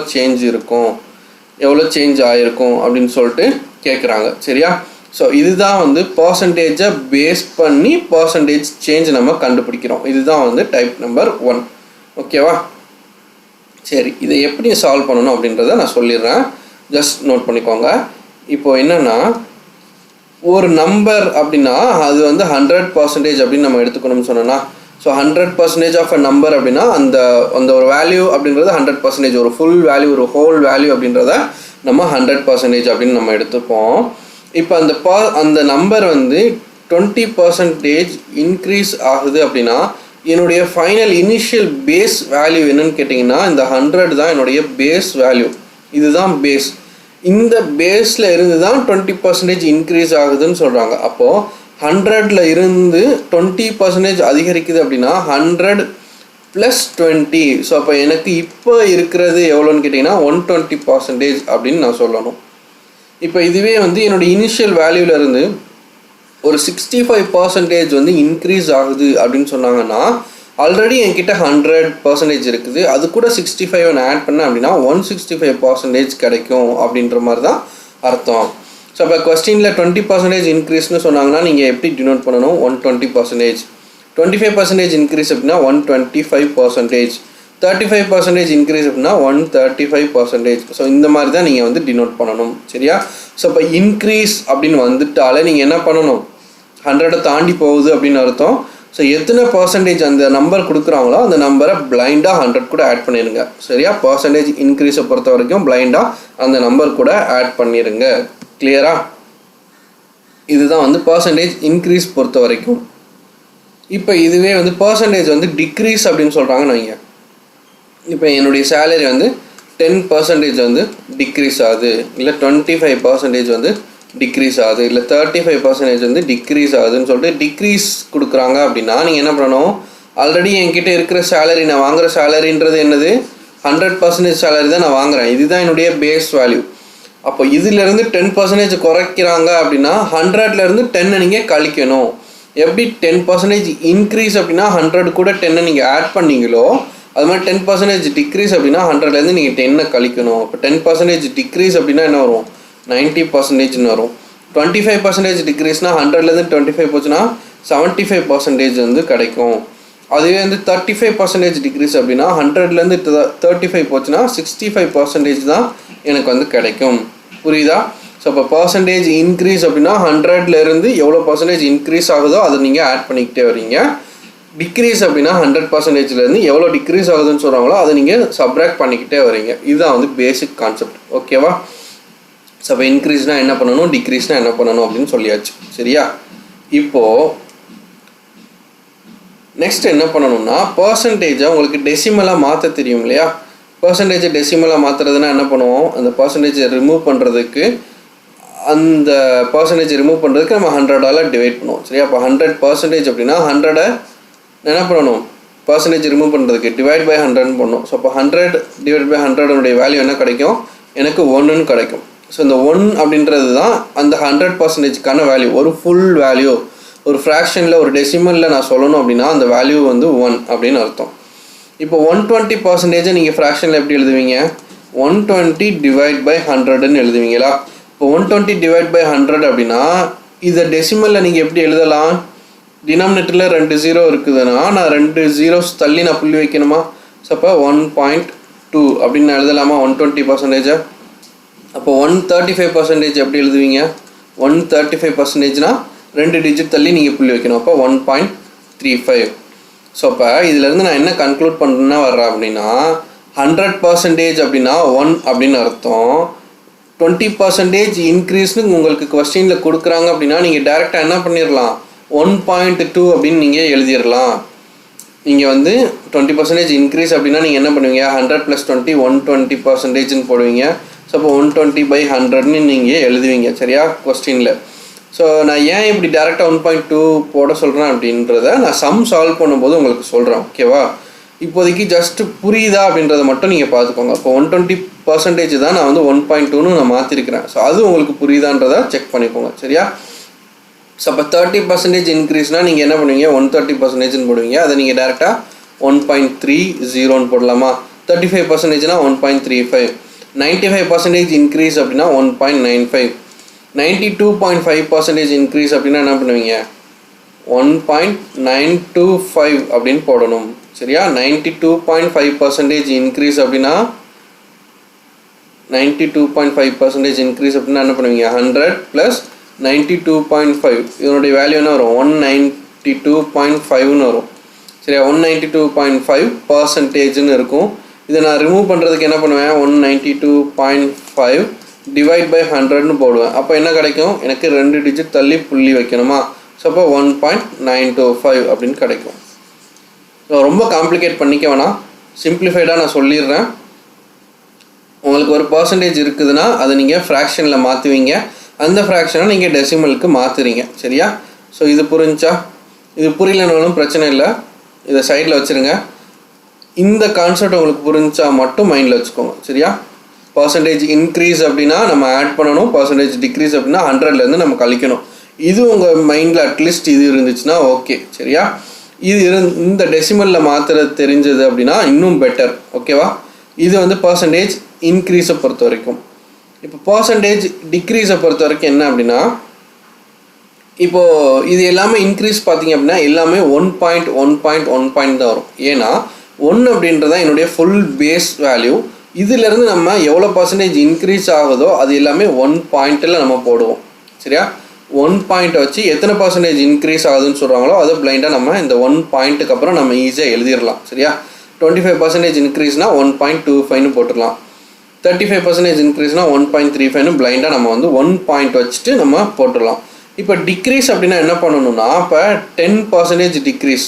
சேஞ்ச் ஆகிருக்கும் அப்படின்னு சொல்லிட்டு கேட்குறாங்க. சரியா? ஸோ இதுதான் வந்து பர்சன்டேஜை பேஸ் பண்ணி பர்சன்டேஜ் சேஞ்ச் நம்ம கண்டுபிடிக்கிறோம். இதுதான் வந்து டைப் நம்பர் 1. ஓகேவா? சரி, இதை எப்படி சால்வ் பண்ணணும் அப்படின்றத நான் சொல்லிடுறேன். ஜஸ்ட் நோட் பண்ணிக்கோங்க. இப்போ என்னென்னா, ஒரு நம்பர் அப்படின்னா அது வந்து 100% அப்படின்னு நம்ம எடுத்துக்கணும்னு சொன்னோன்னா, ஸோ 100% ஆஃப் அ நம்பர் அப்படின்னா அந்த அந்த ஒரு வேல்யூ அப்படின்றது 100%, ஒரு ஃபுல் வேல்யூ, ஒரு ஹோல் வேல்யூ அப்படின்றத நம்ம 100% அப்படின்னு நம்ம எடுத்துப்போம். இப்போ அந்த நம்பர் வந்து 20% இன்க்ரீஸ் ஆகுது அப்படின்னா என்னுடைய ஃபைனல் இனிஷியல் பேஸ் வேல்யூ என்னன்னு கேட்டிங்கன்னா இந்த 100 தான் என்னுடைய பேஸ் வேல்யூ. இதுதான் பேஸ். இந்த பேஸில் இருந்து தான் 20% இன்க்ரீஸ் ஆகுதுன்னு சொல்கிறாங்க. அப்போது 100ல் இருந்து 20% அதிகரிக்குது அப்படின்னா 100 + 20. ஸோ அப்போ எனக்கு இப்போ இருக்கிறது எவ்வளோன்னு கேட்டிங்கன்னா 120% அப்படின்னு நான் சொல்லணும். இப்போ இதுவே வந்து என்னோடய இனிஷியல் வேல்யூவிலேருந்து ஒரு 65% வந்து இன்க்ரீஸ் ஆகுது அப்படின்னு சொன்னாங்கன்னா ஆல்ரெடி என்கிட்ட 100% இருக்குது, அது கூட 65 நான் ஆட் பண்ணேன் அப்படின்னா 165% கிடைக்கும் அப்படின்ற மாதிரி தான் அர்த்தம். ஸோ அப்போ கொஸ்டினில் 20% இன்க்ரீஸ்னு சொன்னாங்கன்னா நீங்கள் எப்படி டினோட் பண்ணணும்? 120%. 25% இன்க்ரீஸ் அப்படின்னா 125%. 35% இன்க்ரீஸ் அப்படின்னா 135%. ஸோ இந்த மாதிரி தான் நீங்கள் வந்து டினோட் பண்ணணும். சரியா? ஸோ இப்போ இன்க்ரீஸ் அப்படின்னு வந்துட்டாலே நீங்கள் என்ன பண்ணணும்? 100 தாண்டி போகுது அப்படின்னு அர்த்தம். ஸோ எத்தனை பர்சன்டேஜ் அந்த நம்பர் கொடுக்குறாங்களோ அந்த நம்பரை பிளைண்டாக 100 கூட ஆட் பண்ணிடுங்க. சரியா? பர்சன்டேஜ் இன்க்ரீஸை பொறுத்த வரைக்கும் பிளைண்டாக அந்த நம்பர் கூட ஆட் பண்ணிடுங்க. கிளியரா? இதுதான் வந்து பர்சன்டேஜ் இன்க்ரீஸ் பொறுத்த வரைக்கும். இப்போ இதுவே வந்து பர்சன்டேஜ் வந்து டிக்ரீஸ் அப்படின்னு சொல்கிறாங்கன்னு வைங்க. இப்போ என்னுடைய சேலரி வந்து 10% வந்து டிக்ரீஸ் ஆகுது, இல்லை 25% வந்து டிக்ரீஸ் ஆகுது, இல்லை 35% வந்து டிக்ரீஸ் ஆகுதுன்னு சொல்லிட்டு டிக்ரீஸ் கொடுக்குறாங்க அப்படின்னா நீங்கள் என்ன பண்ணணும்? ஆல்ரெடி என்கிட்ட இருக்கிற சேலரி, நான் வாங்குகிற சேலரின்றது என்னது? 100% சேலரி தான் நான் வாங்குகிறேன். இதுதான் என்னுடைய பேஸ் வேல்யூ. அப்போ இதிலேருந்து 10% குறைக்கிறாங்க அப்படின்னா 100லேருந்து 10 நீங்கள் கழிக்கணும். எப்படி 10% இன்க்ரீஸ் அப்படின்னா 100 கூட 10 நீங்கள் ஆட் பண்ணீங்களோ அது மாதிரி 10% டிக்ரீஸ் அப்படின்னா 100லேருந்து நீங்கள் 10 கழிக்கணும். இப்போ 10% டிக்ரீஸ் அப்படின்னா என்ன வரும்? 90% வரும். 25% டிக்ரீஸ்னால் 100லேருந்து 25 போச்சுன்னா 75% வந்து கிடைக்கும். அதுவே வந்து 35% டிக்ரீஸ் அப்படின்னா 100லேருந்து 35 போச்சுன்னா 65% தான் எனக்கு வந்து கிடைக்கும். புரியுதா? ஸோ இப்போ பர்சன்டேஜ் இன்க்ரீஸ் அப்படின்னா 100லேருந்து எவ்வளோ பர்சன்டேஜ் இன்க்ரீஸ் ஆகுதோ அதை நீங்கள் ஆட் பண்ணிக்கிட்டே வரீங்க. டிக்ரீஸ் அப்படின்னா 100%லேருந்து எவ்வளோ டிக்ரீஸ் ஆகுதுன்னு சொல்கிறாங்களோ அதை நீங்கள் சப்ராக்ட் பண்ணிக்கிட்டே வரீங்க. இதுதான் வந்து பேசிக் கான்செப்ட். ஓகேவா? ஸோ அப்போ இன்க்ரீஸ்னால் என்ன பண்ணணும், டிக்ரீஸ்னால் என்ன பண்ணணும் அப்படின்னு சொல்லியாச்சு. சரியா? இப்போது நெக்ஸ்ட் என்ன பண்ணணும்னா பர்சன்டேஜை உங்களுக்கு டெசிமலாக மாற்ற தெரியும் இல்லையா? பர்சன்டேஜை டெசிமலாக மாற்றுறதுனா என்ன பண்ணுவோம்? அந்த பர்சன்டேஜை ரிமூவ் பண்ணுறதுக்கு நம்ம 100ஆல் டிவைட் பண்ணுவோம். சரியா? அப்போ 100% அப்படின்னா 100 என்ன பண்ணணும்? பர்சன்டேஜ் ரிமூவ் பண்ணுறதுக்கு டிவைட் பை 100ன்னு பண்ணணும். ஸோ அப்போ 100 டிவைட் பை 100 வேல்யூ என்ன கிடைக்கும்? எனக்கு 1ன்னு கிடைக்கும். ஸோ இந்த 1 அப்படின்றது தான் அந்த 100%க்கான வேல்யூ. ஒரு ஃபுல் வேல்யூ, ஒரு ஃப்ராக்ஷனில் ஒரு டெசிமலில் நான் சொல்லணும் அப்படின்னா அந்த வேல்யூ வந்து 1 அப்படின்னு அர்த்தம். இப்போ 120% நீங்கள் ஃப்ராக்ஷனில் எப்படி எழுதுவீங்க? 120 டிவைட் பை 100ன்னு எழுதுவீங்களா? இப்போ 120 டிவைட் பை 100 அப்படின்னா இதை டெசிமலில் நீங்கள் எப்படி எழுதலாம்? டினாமினேட்டரில் 2 0 இருக்குதுன்னா நான் 2 zeros தள்ளி நான் புள்ளி வைக்கணுமா? ஸோ அப்போ 1.2 அப்படின்னு நான் எழுதலாமா 120%? அப்போ 135% எப்படி எழுதுவீங்க? 135%னா 2 டிஜிட் தள்ளி நீங்கள் புள்ளி வைக்கணும். அப்போ 1.35. ஸோ அப்போ இதிலேருந்து நான் என்ன கன்க்ளூட் பண்ணுறேன்னா வர்றேன் அப்படின்னா 100% அப்படின்னா 1 அப்படின்னு அர்த்தம். 20% இன்க்ரீஸ்னு உங்களுக்கு கொஸ்டினில் கொடுக்குறாங்க அப்படின்னா நீங்கள் டேரெக்டாக என்ன பண்ணிடலாம்? 1.2 அப்படின்னு நீங்கள் எழுதிடலாம். நீங்கள் வந்து 20% இன்க்ரீஸ் அப்படின்னா நீங்கள் என்ன பண்ணுவீங்க? 100 + 20 120%ன்னு போடுவீங்க. ஸோ அப்போ 120 பை 100ன்னு நீங்கள் எழுதுவீங்க. சரியா? கொஸ்டினில். ஸோ நான் ஏன் இப்படி டேரெக்டாக 1.2 போட சொல்கிறேன் அப்படின்றத நான் சம் சால்வ் பண்ணும்போது உங்களுக்கு சொல்கிறேன். ஓகேவா? இப்போதைக்கு ஜஸ்ட்டு புரியுதா அப்படின்றத மட்டும் நீங்கள் பார்த்துக்கோங்க. இப்போ 120% தான் நான் வந்து 1.2ன்னு நான் மாற்றிருக்கிறேன். ஸோ அது உங்களுக்கு புரியுதான்றதை செக் பண்ணிக்கோங்க. சரியா? ஸோ அப்போ 30% இன்க்ரீஸ்னால் நீங்கள் என்ன பண்ணுவீங்க? 130%ன்னு போடுவீங்க. அதை நீங்கள் டேரெக்டாக 1.30ன்னு போடலாமா? 35%னா 1.35. 95% இன்க்ரீஸ் அப்படின்னா 1.95. 92.5% இன்க்ரீஸ் அப்படின்னா என்ன பண்ணுவீங்க, 1.925 அப்படின்னு போடணும். சரியா? 92.5% இன்க்ரீஸ் அப்படின்னா 92.5% இன்க்ரீஸ் அப்படின்னா என்ன பண்ணுவீங்க, 100 + 92.5 இதனுடைய வேல்யூ என்ன வரும், 192.5ன்னு வரும். சரியா? 192.5%ன்னு இருக்கும். இதை நான் ரிமூவ் பண்ணுறதுக்கு என்ன பண்ணுவேன், 192.5 டிவைட் பை 100ன்னு போடுவேன். அப்போ என்ன கிடைக்கும், எனக்கு 2 டிஜிட் தள்ளி புள்ளி வைக்கணுமா, ஸோ அப்போ 1.925 அப்படின்னு கிடைக்கும். ஸோ ரொம்ப காம்ப்ளிகேட் பண்ணிக்க வேணாம், சிம்பிளிஃபைடாக நான் சொல்லிடுறேன். உங்களுக்கு ஒரு பர்சன்டேஜ் இருக்குதுன்னா அதை நீங்கள் ஃப்ராக்ஷனில் மாற்றுவீங்க, அந்த ஃப்ராக்ஷனை நீங்கள் டெசிமலுக்கு மாற்றுறீங்க. சரியா? ஸோ இது புரிஞ்சா, இது புரியலனாலும் பிரச்சனை இல்லை, இதை சைடில் வச்சுருங்க. இந்த கான்செப்ட் உங்களுக்கு புரிஞ்சா மட்டும் மைண்டில் வச்சுக்கோங்க. சரியா? பர்சன்டேஜ் இன்க்ரீஸ் அப்படின்னா நம்ம ஆட் பண்ணணும், பர்சன்டேஜ் டிக்ரீஸ் அப்படின்னா 100லேருந்து நம்ம கழிக்கணும். இது உங்கள் மைண்டில் அட்லீஸ்ட் இது இருந்துச்சுன்னா ஓகே. சரியா? இது இந்த டெசிமலில் மாற்றுறது தெரிஞ்சது அப்படின்னா இன்னும் பெட்டர். ஓகேவா? இது வந்து பர்சன்டேஜ் இன்க்ரீஸை பொறுத்த வரைக்கும். இப்போ பர்சன்டேஜ் டிக்ரீஸை பொறுத்த வரைக்கும் என்ன அப்படின்னா, இப்போது இது எல்லாமே இன்க்ரீஸ் பார்த்தீங்க அப்படின்னா எல்லாமே 1.1 தான் வரும். ஏன்னா 1 அப்படின்றத என்னுடைய ஃபுல் பேஸ் வேல்யூ. இதிலேருந்து நம்ம எவ்வளோ பர்சன்டேஜ் இன்க்ரீஸ் ஆகுதோ அது எல்லாமே 1 பாயிண்ட்டில் நம்ம போடுவோம். சரியா? 1 பாயிண்ட்டை வச்சு எத்தனை பர்சன்டேஜ் இன்க்ரீஸ் ஆகுதுன்னு சொல்கிறாங்களோ அதை பிளைண்டாக நம்ம இந்த 1 பாயிண்ட்டுக்கு அப்புறம் நம்ம ஈஸியாக எழுதிடலாம். சரியா? 25% இன்க்ரீஸ்னால் 1.25ன்னு போட்டுடலாம். 35% இன்க்ரீஸ்னால் 1.35ன்னு பிளைண்டாக நம்ம வந்து 1 பாயிண்ட் வச்சுட்டு நம்ம போட்டுடலாம். இப்போ டிக்ரீஸ் அப்படின்னா என்ன பண்ணணும்னா, இப்போ 10% டிக்ரீஸ்,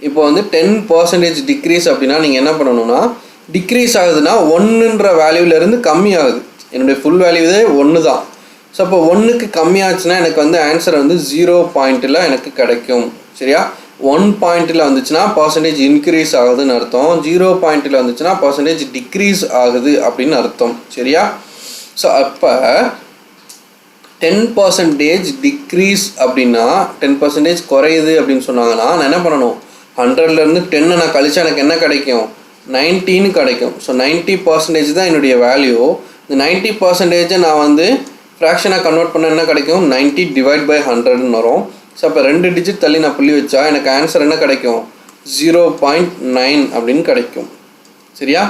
இப்போ வந்து 10% டிக்ரீஸ் அப்படின்னா நீங்கள் என்ன பண்ணணும்னா, டிக்ரீஸ் ஆகுதுன்னா 1ன்ற வேல்யூலேருந்து கம்மி ஆகுது. என்னுடைய ஃபுல் வேல்யூவே 1 தான். ஸோ அப்போ 1க்கு கம்மியாச்சுன்னா எனக்கு வந்து ஆன்சர் வந்து 0 பாயிண்ட்டில் எனக்கு கிடைக்கும். சரியா? 1 பாயிண்ட்டில் வந்துச்சுன்னா பர்சன்டேஜ் இன்க்ரீஸ் ஆகுதுன்னு அர்த்தம், 0 பாயிண்ட்டில் வந்துச்சுன்னா பர்சன்டேஜ் டிக்ரீஸ் ஆகுது அப்படின்னு அர்த்தம். சரியா? ஸோ அப்போ 10% டிக்ரீஸ் அப்படின்னா 10% குறையுது அப்படின்னு சொன்னாங்கன்னா நான் என்ன பண்ணணும், 100லேருந்து 10 நான் கழிச்சா எனக்கு என்ன கிடைக்கும், 90ன்னு கிடைக்கும். ஸோ 90% தான் என்னுடைய வேல்யூ. இந்த 90% நான் வந்து ஃப்ராக்ஷனாக கன்வெர்ட் பண்ண என்ன கிடைக்கும், 90 டிவைட் பை 100ன்னு வரும். ஸோ அப்போ 2 டிஜிட் தள்ளி நான் புள்ளி வச்சா எனக்கு ஆன்சர் என்ன கிடைக்கும், 0.9 அப்படின்னு கிடைக்கும். சரியா?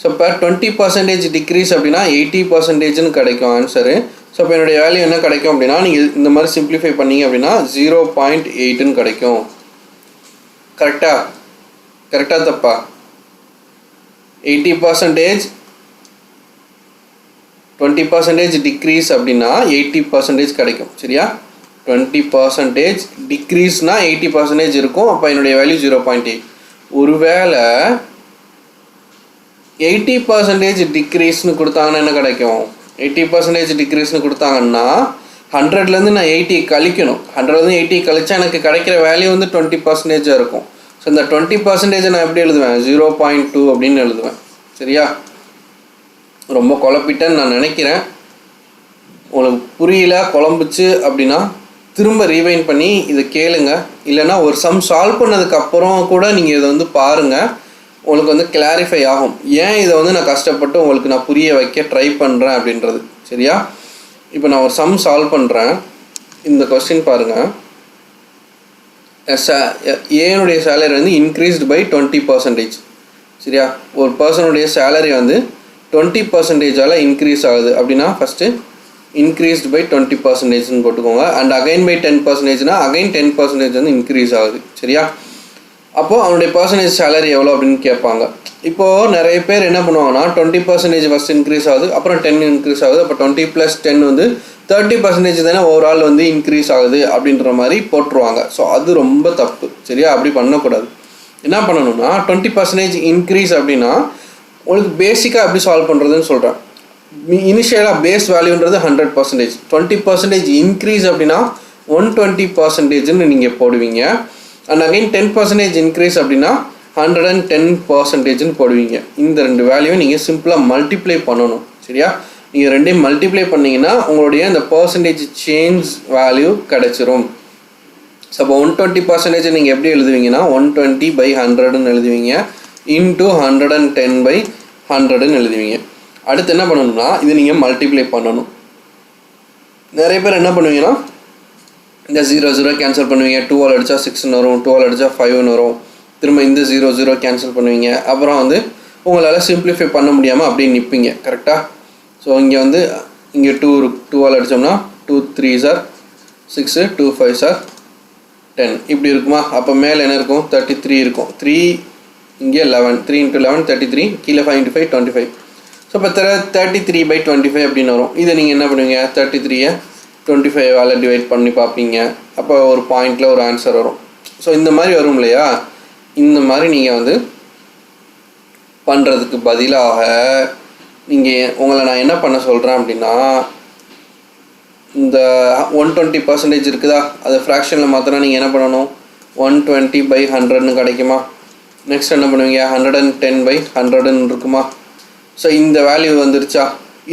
ஸோ இப்போ 20% டிக்ரீஸ் அப்படின்னா 80%ன்னு கிடைக்கும் ஆன்சரு. ஸோ இப்போ என்னுடைய வேல்யூ என்ன கிடைக்கும் அப்படின்னா, நீங்கள் இந்த மாதிரி சிம்பிளிஃபை பண்ணிங்க அப்படின்னா 0.8ன்னு கிடைக்கும். கரெக்டாக தப்பா? 80% 20% டிக்ரீஸ் அப்படின்னா 80% கிடைக்கும். சரியா? 20% டிக்ரீஸ்னால் 80% இருக்கும். அப்போ என்னுடைய வேல்யூ 0.8. ஒருவேளை 80% டிக்ரீஸ்னு கொடுத்தாங்கன்னா என்ன கிடைக்கும், 80% டிக்ரீஸ்னு கொடுத்தாங்கன்னா 100லேருந்து நான் 80 கழிக்கணும். 100லேருந்து 80 கழிச்சா எனக்கு கிடைக்கிற வேல்யூ வந்து 20% இருக்கும். ஸோ இந்த 20% நான் எப்படி எழுதுவேன், 0.2 அப்படின்னு எழுதுவேன். சரியா? ரொம்ப குழப்பிட்டேன்னு நான் நினைக்கிறேன். உங்களுக்கு புரியல, குழம்புச்சு அப்படின்னா திரும்ப ரீவைண்ட் பண்ணி இதை கேளுங்க. இல்லைனா ஒரு சம் சால்வ் பண்ணதுக்கப்புறம் கூட நீங்கள் இதை வந்து பாருங்கள், உங்களுக்கு வந்து கிளாரிஃபை ஆகும். ஏன் இதை வந்து நான் கஷ்டப்பட்டு உங்களுக்கு நான் புரிய வைக்க ட்ரை பண்ணுறேன் அப்படின்றது. சரியா? இப்போ நான் ஒரு சம் சால்வ் பண்ணுறேன். இந்த கொஸ்டின் பாருங்கள். ஏனுடைய சேலரி வந்து இன்க்ரீஸ்டு பை 20%. சரியா? ஒரு பர்சனுடைய சேலரி வந்து 20%ஆல் இன்க்ரீஸ் ஆகுது அப்படின்னா ஃபஸ்ட்டு இன்க்ரீஸ்டு பை 20%ன்னு போட்டுக்கோங்க. அண்ட் அகைன் பை 10%னா அகைன் 10% வந்து இன்க்ரீஸ் ஆகுது. சரியா? அப்போது அவனுடைய பர்சன்டேஜ் சேலரி எவ்வளோ அப்படின்னு கேட்பாங்க. இப்போது நிறைய பேர் என்ன பண்ணுவாங்கன்னா 20% ஃபஸ்ட் இன்க்ரீஸ் ஆகுது, அப்புறம் 10 இன்க்ரீஸ் ஆகுது, அப்போ 20 + 10 வந்து 30% தானே ஓவரால் வந்து இன்க்ரீஸ் ஆகுது அப்படின்ற மாதிரி போட்டுருவாங்க. ஸோ அது ரொம்ப தப்பு. சரியா? அப்படி பண்ணக்கூடாது. என்ன பண்ணணும்னா 20% இன்க்ரீஸ் அப்படின்னா உங்களுக்கு பேசிக்காக எப்படி சால்வ் பண்ணுறதுன்னு சொல்கிறேன். இனிஷியலாக பேஸ் வேல்யூன்றது 100%. 20% இன்க்ரீஸ் அப்படின்னா 120%ன்னு நீங்கள் போடுவீங்க. அண்ட் அகைன் 10% இன்க்ரீஸ் அப்படின்னா 110%ன்னு போடுவீங்க. இந்த 2 வேல்யூவை நீங்கள் சிம்பிளாக மல்டிப்ளை பண்ணணும். சரியா? நீங்கள் ரெண்டையும் மல்டிப்ளை பண்ணிங்கன்னா உங்களுடைய அந்த பர்சன்டேஜ் சேஞ்ச் வேல்யூ கிடச்சிரும். ஸோ அப்போ 120% நீங்கள் எப்படி எழுதுவீங்கன்னா 120/100ன்னு எழுதுவீங்க, இன்ட்டு 110/100ன்னு எழுதுவீங்க. அடுத்து என்ன பண்ணணும்னா இது நீங்கள் மல்டிப்ளை பண்ணணும். நிறைய பேர் என்ன பண்ணுவீங்கன்னா இந்த 0 0 கேன்சல் பண்ணுவீங்க, 2 அடித்தா 6 வரும், 2 அடித்தா 5 வரும், திரும்ப இந்த 0 0 கேன்சல் பண்ணுவீங்க, அப்புறம் வந்து உங்களால் சிம்பிளிஃபை பண்ண முடியாமல் அப்படியே நிற்பீங்க. கரெக்டாக? ஸோ இங்கே வந்து இங்கே 2 அடித்தோம்னா 2 3s are 6, 2 5s are 10 இப்படி இருக்குமா? அப்போ மேலே என்ன இருக்கும்? 33 இருக்கும். 3 இங்கே 11, 3 × 11 33, கீழே 5 × 5 25. ஸோ இப்போ 33/25 அப்படின்னு வரும். இதை நீங்கள் என்ன பண்ணுவீங்க? 33ஐ 25ஆல் டிவைட் பண்ணி பார்ப்பீங்க. அப்போ ஒரு பாயிண்டில் ஒரு ஆன்சர் வரும். ஸோ இந்த மாதிரி வரும் இல்லையா? இந்த மாதிரி நீங்கள் வந்து பண்ணுறதுக்கு பதிலாக உங்களை நான் என்ன பண்ண சொல்கிறேன் அப்படின்னா, இந்த 120% இருக்குதா, அதை ஃப்ராக்ஷனில் மாற்றினா நீங்கள் என்ன பண்ணணும்? 120/100ன்னு கிடைக்குமா? நெக்ஸ்ட் என்ன பண்ணுவீங்க? 110/100ன்னு இருக்குமா? ஸோ இந்த வேல்யூ வந்துருச்சா?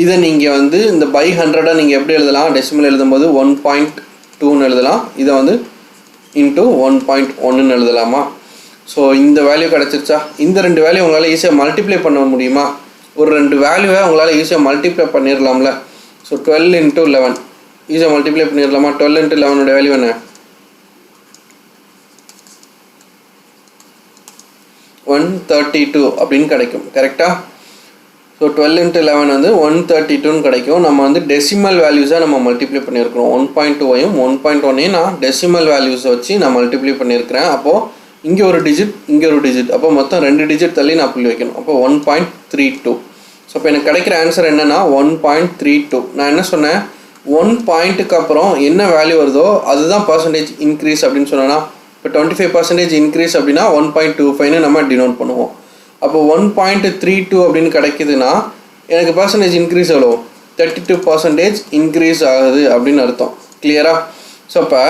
இதை நீங்கள் வந்து இந்த பை 100 நீங்கள் எப்படி எழுதலாம்? டெசிமல் எழுதும்போது 1.2ன்னு எழுதலாம். இதை வந்து இன்ட்டு 1.1ன்னு எழுதலாமா? ஸோ இந்த வேல்யூ கிடச்சிருச்சா? இந்த 2 வேல்யூ உங்களால் ஈஸியாக மல்டிப்ளை பண்ண முடியுமா? ஒரு 2 வேல்யூவை உங்களால் ஈஸியாக மல்டிப்ளை பண்ணிடலாம்ல. ஸோ 12 × 11 ஈஸியாக மல்டிப்ளை பண்ணிடலாமா? 12 × 11 வேல்யூ என்ன? 132 அப்படின்னு கிடைக்கும். கரெக்டாக? ஸோ 12 × 11 வந்து 132ன்னு கிடைக்கும். நம்ம வந்து டெசிமல் வேல்யூஸாக நம்ம மல்டிப்ளை பண்ணியிருக்கிறோம். 1.2ஐயும் 1.1ஐயும் நான் டெசிமல் வேல்யூஸை வச்சு நான் மல்டிப்ளை பண்ணியிருக்கிறேன். அப்போது இங்கே ஒரு டிஜிட், இங்கே ஒரு டிஜிட், அப்போ மொத்தம் 2 டிஜிட் தள்ளி நான் புள்ளி வைக்கணும். அப்போ 1.32. ஸோ இப்போ எனக்கு கிடைக்கிற ஆன்சர் என்னென்னா 1.32. நான் என்ன சொன்னேன்? 1 பாயிண்ட்டுக்கு அப்புறம் என்ன வேல்யூ வருதோ அதுதான் பர்சன்டேஜ் இன்க்ரீஸ் அப்படின்னு சொன்னோன்னா, இப்போ 25% இன்க்ரீஸ் அப்படின்னா 1.25ன்னு நம்ம டினோட் பண்ணுவோம். அப்போ 1.32 அப்படின்னு கிடைக்குதுன்னா எனக்கு பர்சன்டேஜ் இன்க்ரீஸ் எவ்வளோ? 32% இன்க்ரீஸ் ஆகுது அப்படின்னு அர்த்தம். கிளியரா? ஸோ அப்போ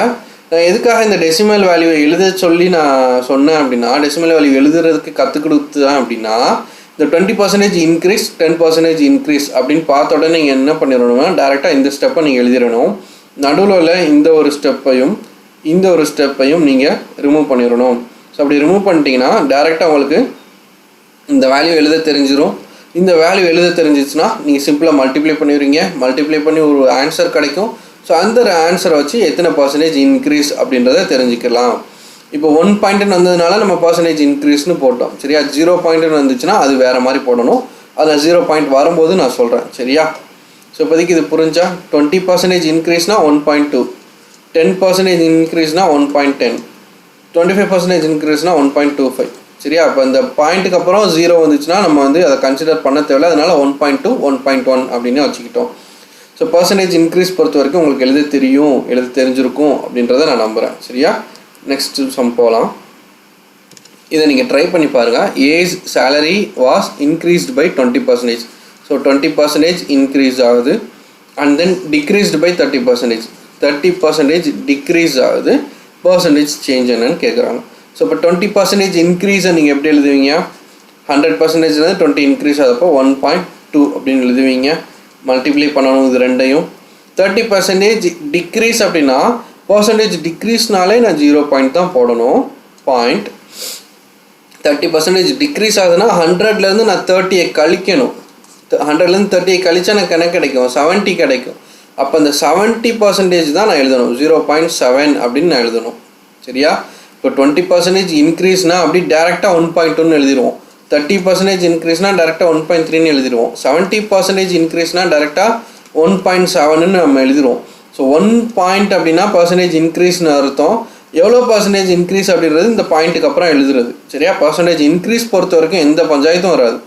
நான் எதுக்காக இந்த டெசிமல் வேல்யூவை எழுத சொல்லி நான் சொன்னேன் அப்படின்னா, டெசிமல் வேல்யூ எழுதுறதுக்கு கற்றுக் கொடுத்தேன் அப்படின்னா, இந்த 20% இன்க்ரீஸ் 10% இன்க்ரீஸ் அப்படின்னு பார்த்த உடனே நீங்கள் என்ன பண்ணிடணும்னா, டேரெக்டாக இந்த ஸ்டெப்பை நீங்கள் எழுதிடணும். நடுவில் இந்த ஒரு ஸ்டெப்பையும் இந்த ஒரு ஸ்டெப்பையும் நீங்கள் ரிமூவ் பண்ணிடணும். ஸோ அப்படி ரிமூவ் பண்ணிட்டீங்கன்னா டேரெக்டாக உங்களுக்கு இந்த வேல்யூ எழுத தெரிஞ்சிடும். இந்த வேல்யூ எழுத தெரிஞ்சிச்சுன்னா நீங்கள் சிம்பிளாக மல்டிப்ளை பண்ணிடுவீங்க. மல்டிப்ளை பண்ணி ஒரு ஆன்சர் கிடைக்கும். ஸோ அந்த ஆன்சரை வச்சு எத்தனை பர்சன்டேஜ் இன்க்ரீஸ் அப்படின்றத தெரிஞ்சுக்கலாம். இப்போ 1 பாயிண்ட்டுன்னு வந்ததுனால நம்ம பர்சன்டேஜ் இன்க்ரீஸ்னு போட்டோம். சரியா? 0 பாயிண்ட்டுன்னு வந்துச்சுன்னா அது வேறு மாதிரி போடணும். அதில் 0 பாயிண்ட் வரும்போது நான் சொல்கிறேன். சரியா? ஸோ இப்போதைக்கு இது புரிஞ்சா? 20% இன்க்ரீஸ்னால் 1.2, 10% இன்க்ரீஸ்னால் 1.10, 25% இன்க்ரீஸ்னால் 1.25. சரியா? அப்போ இந்த பாயிண்ட்டுக்கு அப்புறம் 0 வந்துச்சுன்னா நம்ம வந்து அதை கன்சிடர் பண்ண தேவையில்லை. அதனால் 1.2, 1.1 அப்படின்னு வச்சுக்கிட்டோம். ஸோ பர்சன்டேஜ் இன்க்ரீஸ் பொறுத்த வரைக்கும் உங்களுக்கு எழுத தெரிஞ்சிருக்கும் அப்படின்றத நான் நம்புகிறேன். சரியா? நெக்ஸ்ட் சம் போகலாம். இதை நீங்கள் ட்ரை பண்ணி பாருங்கள். A's salary was increased by 20%. So 20% increase ஆகுது. And then decreased by 30%. 30% decrease ஆகுது. பர்சன்டேஜ் சேஞ்ச் என்னன்னு கேட்குறாங்க. ஸோ இப்போ 20% இன்க்ரீஸை நீங்கள் எப்படி எழுதுவீங்க? 100% 20 இன்க்ரீஸ் ஆகிறப்போ 1.2 அப்படின்னு எழுதுவீங்க. மல்டிப்ளை பண்ணணும் இது ரெண்டையும். 30% டிக்ரீஸ் அப்படின்னா பர்சன்டேஜ் டிக்ரீஸ்னாலே நான் 0 பாயிண்ட் தான் போடணும். பாயிண்ட் 30% டிக்ரீஸ் ஆகுதுன்னா 100லேருந்து நான் 30ஐ கழிக்கணும். 100லேருந்து 30ஐ கழிச்சா எனக்கு என்ன கிடைக்கும்? 70 கிடைக்கும். அப்போ அந்த 70% தான் நான் எழுதணும். 0.7 அப்படின்னு நான் எழுதணும். சரியா? இப்போ 20% இன்க்ரீஸ்னால் அப்படி டேரெக்டாக 1.2ன்னு எழுதிடுவோம். 30% இன்க்ரீஸ்னால் டேரெக்டாக 1.3ன்னு எழுதிடுவோம். 70% இன்க்ரீஸ்னால் டேரெக்டாக 1.7ன்னு நம்ம எழுதிடுவோம். ஸோ 1 பாயிண்ட் அப்படின்னா பர்சன்டேஜ் இன்க்ரீஸ்னு அர்த்தம். எவ்வளோ பர்சன்டேஜ் இன்க்ரீஸ் அப்படின்றது இந்த பாயிண்ட்டுக்கு அப்புறம் எழுதுறது. சரியா? பர்சன்டேஜ் இன்க்ரீஸ் பொறுத்த வரைக்கும் எந்த பஞ்சாயத்தும் வராது.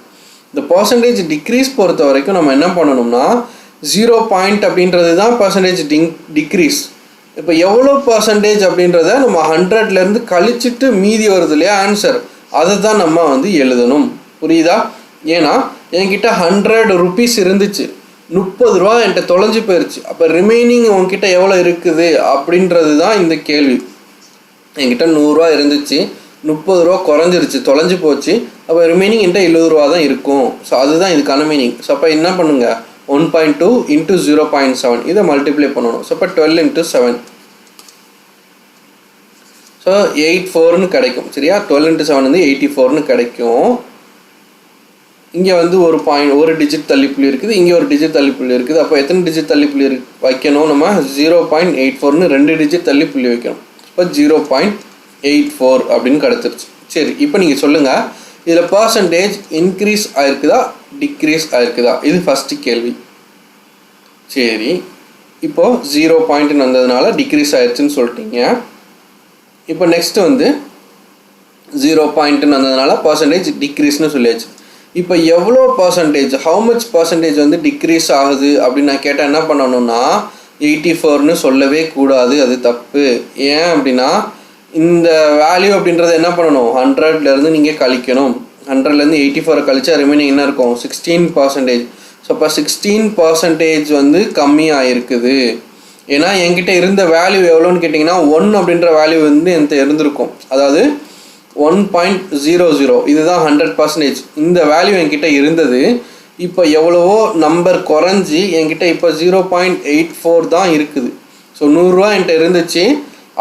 இந்த பர்சன்டேஜ் டிக்ரீஸ் பொறுத்த வரைக்கும் நம்ம என்ன பண்ணணும்னா 0 பாயிண்ட் அப்படின்றது தான் பர்சன்டேஜ் டிக்ரீஸ். இப்போ எவ்வளோ பர்சன்டேஜ் அப்படின்றத நம்ம 100லேருந்து கழிச்சிட்டு மீதி வருது இல்லையா ஆன்சர், அதை தான் நம்ம வந்து எழுதணும். புரியுதா? ஏன்னா என்கிட்ட 100 rupees இருந்துச்சு, 30 ரூபா என்கிட்ட தொலைஞ்சு போயிடுச்சு. அப்போ ரிமைனிங் உங்ககிட்ட எவ்வளோ இருக்குது அப்படின்றது தான் இந்த கேள்வி. என்கிட்ட 100 ரூபா இருந்துச்சு, 30 ரூபா குறைஞ்சிருச்சு, தொலைஞ்சு போச்சு. அப்போ ரிமைனிங் என்கிட்ட 70 ரூபா தான் இருக்கும். ஸோ அதுதான் இதுக்கான மீனிங். ஸோ அப்போ என்ன பண்ணுங்க? 1.2 × 0.7 இதை மல்டிப்ளை பண்ணணும். ஸோ இப்போ 12 × 7. ஸோ 84ன்னு கிடைக்கும். சரியா? 12 × 7 வந்து 84ன்னு கிடைக்கும். இங்கே வந்து ஒரு டிஜிட் தள்ளிப்புள்ளி இருக்குது, இங்கே ஒரு டிஜிட் தள்ளிப்புள்ளி இருக்குது. அப்போ எத்தனை டிஜிட் தள்ளிப்புள்ளி வைக்கணும்? நம்ம 0.84ன்னு 2 டிஜிட் தள்ளிப்புள்ளி வைக்கணும். இப்போ 0.84 அப்படின்னு கிடச்சிருச்சு. சரி, இப்போ நீங்கள் சொல்லுங்கள், இதில் பர்சன்டேஜ் இன்க்ரீஸ் ஆகிருக்குதா டிக்ரீஸ் ஆகிருக்குதா? இது ஃபஸ்ட்டு கேள்வி. சரி, இப்போது 0 பாயிண்ட்டுன்னு வந்ததுனால டிக்ரீஸ் ஆயிடுச்சுன்னு சொல்லிட்டீங்க. இப்போ நெக்ஸ்ட்டு வந்து 0 பாயிண்ட்டுன்னு வந்ததுனால பர்சன்டேஜ் டிக்ரீஸ்னு சொல்லியாச்சு. இப்போ எவ்வளோ பர்சன்டேஜ், ஹவு மச் பர்சன்டேஜ் வந்து டிக்ரீஸ் ஆகுது அப்படின்னு நான் கேட்டால் என்ன பண்ணணும்னா 84ன்னு சொல்லவே கூடாது, அது தப்பு. ஏன் அப்படின்னா இந்த வேல்யூ அப்படின்றத என்ன பண்ணணும், 100லேருந்து நீங்கள் கழிக்கணும். 100லேருந்து 84 கழிச்சா ரிமைனிங் என்ன இருக்கும், 16%. ஸோ இப்போ 16% வந்து கம்மியாக இருக்குது. ஏன்னா என்கிட்ட இருந்த வேல்யூ எவ்வளோன்னு கேட்டிங்கன்னா 1 அப்படின்ற வேல்யூ வந்து என்கிட்ட இருந்திருக்கும். அதாவது 1.00, இதுதான் 100%. இந்த வேல்யூ என்கிட்ட இருந்தது. இப்போ எவ்வளவோ நம்பர் குறைஞ்சி என்கிட்ட இப்போ 0.84 தான் இருக்குது. ஸோ 100 ரூபா என்கிட்ட இருந்துச்சு,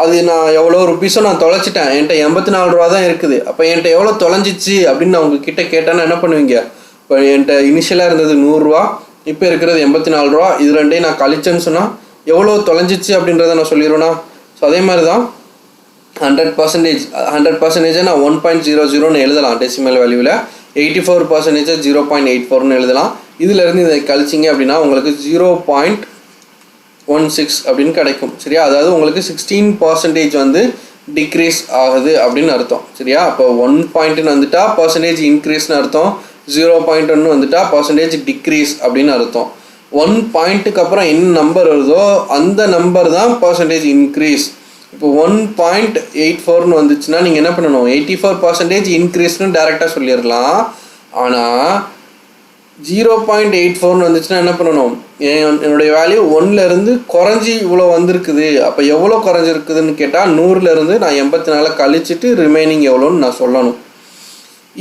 அது நான் எவ்வளோ ருபீஸோ நான் தொலைச்சிட்டேன். என்கிட்ட 84 ரூபா தான் இருக்குது. அப்போ என்கிட்ட எவ்வளோ தொலைஞ்சிச்சு அப்படின்னு நான் உங்ககிட்ட கேட்டேன்னா என்ன பண்ணுவீங்க? இப்போ என்கிட்ட இனிஷியலாக இருந்தது 100 ரூபா, இப்போ இருக்கிறது 84 ரூபா. இது ரெண்டையும் நான் கழிச்சேன்னு சொன்னால் எவ்வளோ தொலைஞ்சிச்சு அப்படின்றத நான் சொல்லிடுவேன்னா. ஸோ அதே மாதிரி தான் 100% நான் 1.00ன்னு எழுதலாம் டெசிமல் வேல்யூவில். 84% 0.84ன்னு எழுதலாம். இதிலேருந்து இதை கழிச்சிங்க அப்படின்னா உங்களுக்கு 0.16 அப்படின்னு கிடைக்கும். சரியா? அதாவது உங்களுக்கு 16% வந்து டிக்ரீஸ் ஆகுது அப்படின்னு அர்த்தம். சரியா? அப்போ 1 பாயிண்ட்டுன்னு வந்துட்டா பர்சன்டேஜ் இன்க்ரீஸ்னு அர்த்தம், 0.1 வந்துட்டா பர்சன்டேஜ் டிக்ரீஸ் அப்படின்னு அர்த்தம். 1 பாயிண்ட்டுக்கு அப்புறம் என்ன நம்பர் வருதோ அந்த நம்பர் தான் பர்சன்டேஜ் இன்க்ரீஸ். இப்போ 1.84ன்னு வந்துச்சுன்னா நீங்கள் என்ன பண்ணணும், 84% இன்க்ரீஸ்னு டேரெக்டாக சொல்லிடலாம். ஆனால் 0.84ன்னு வந்துச்சுன்னா என்ன பண்ணணும், என்னுடைய வேல்யூ 1லேருந்து குறைஞ்சி இவ்வளோ வந்திருக்குது. அப்போ எவ்வளோ குறைஞ்சிருக்குதுன்னு கேட்டால் 100லேருந்து நான் 84 கழிச்சிட்டு ரிமைனிங் எவ்வளோன்னு நான் சொல்லணும்.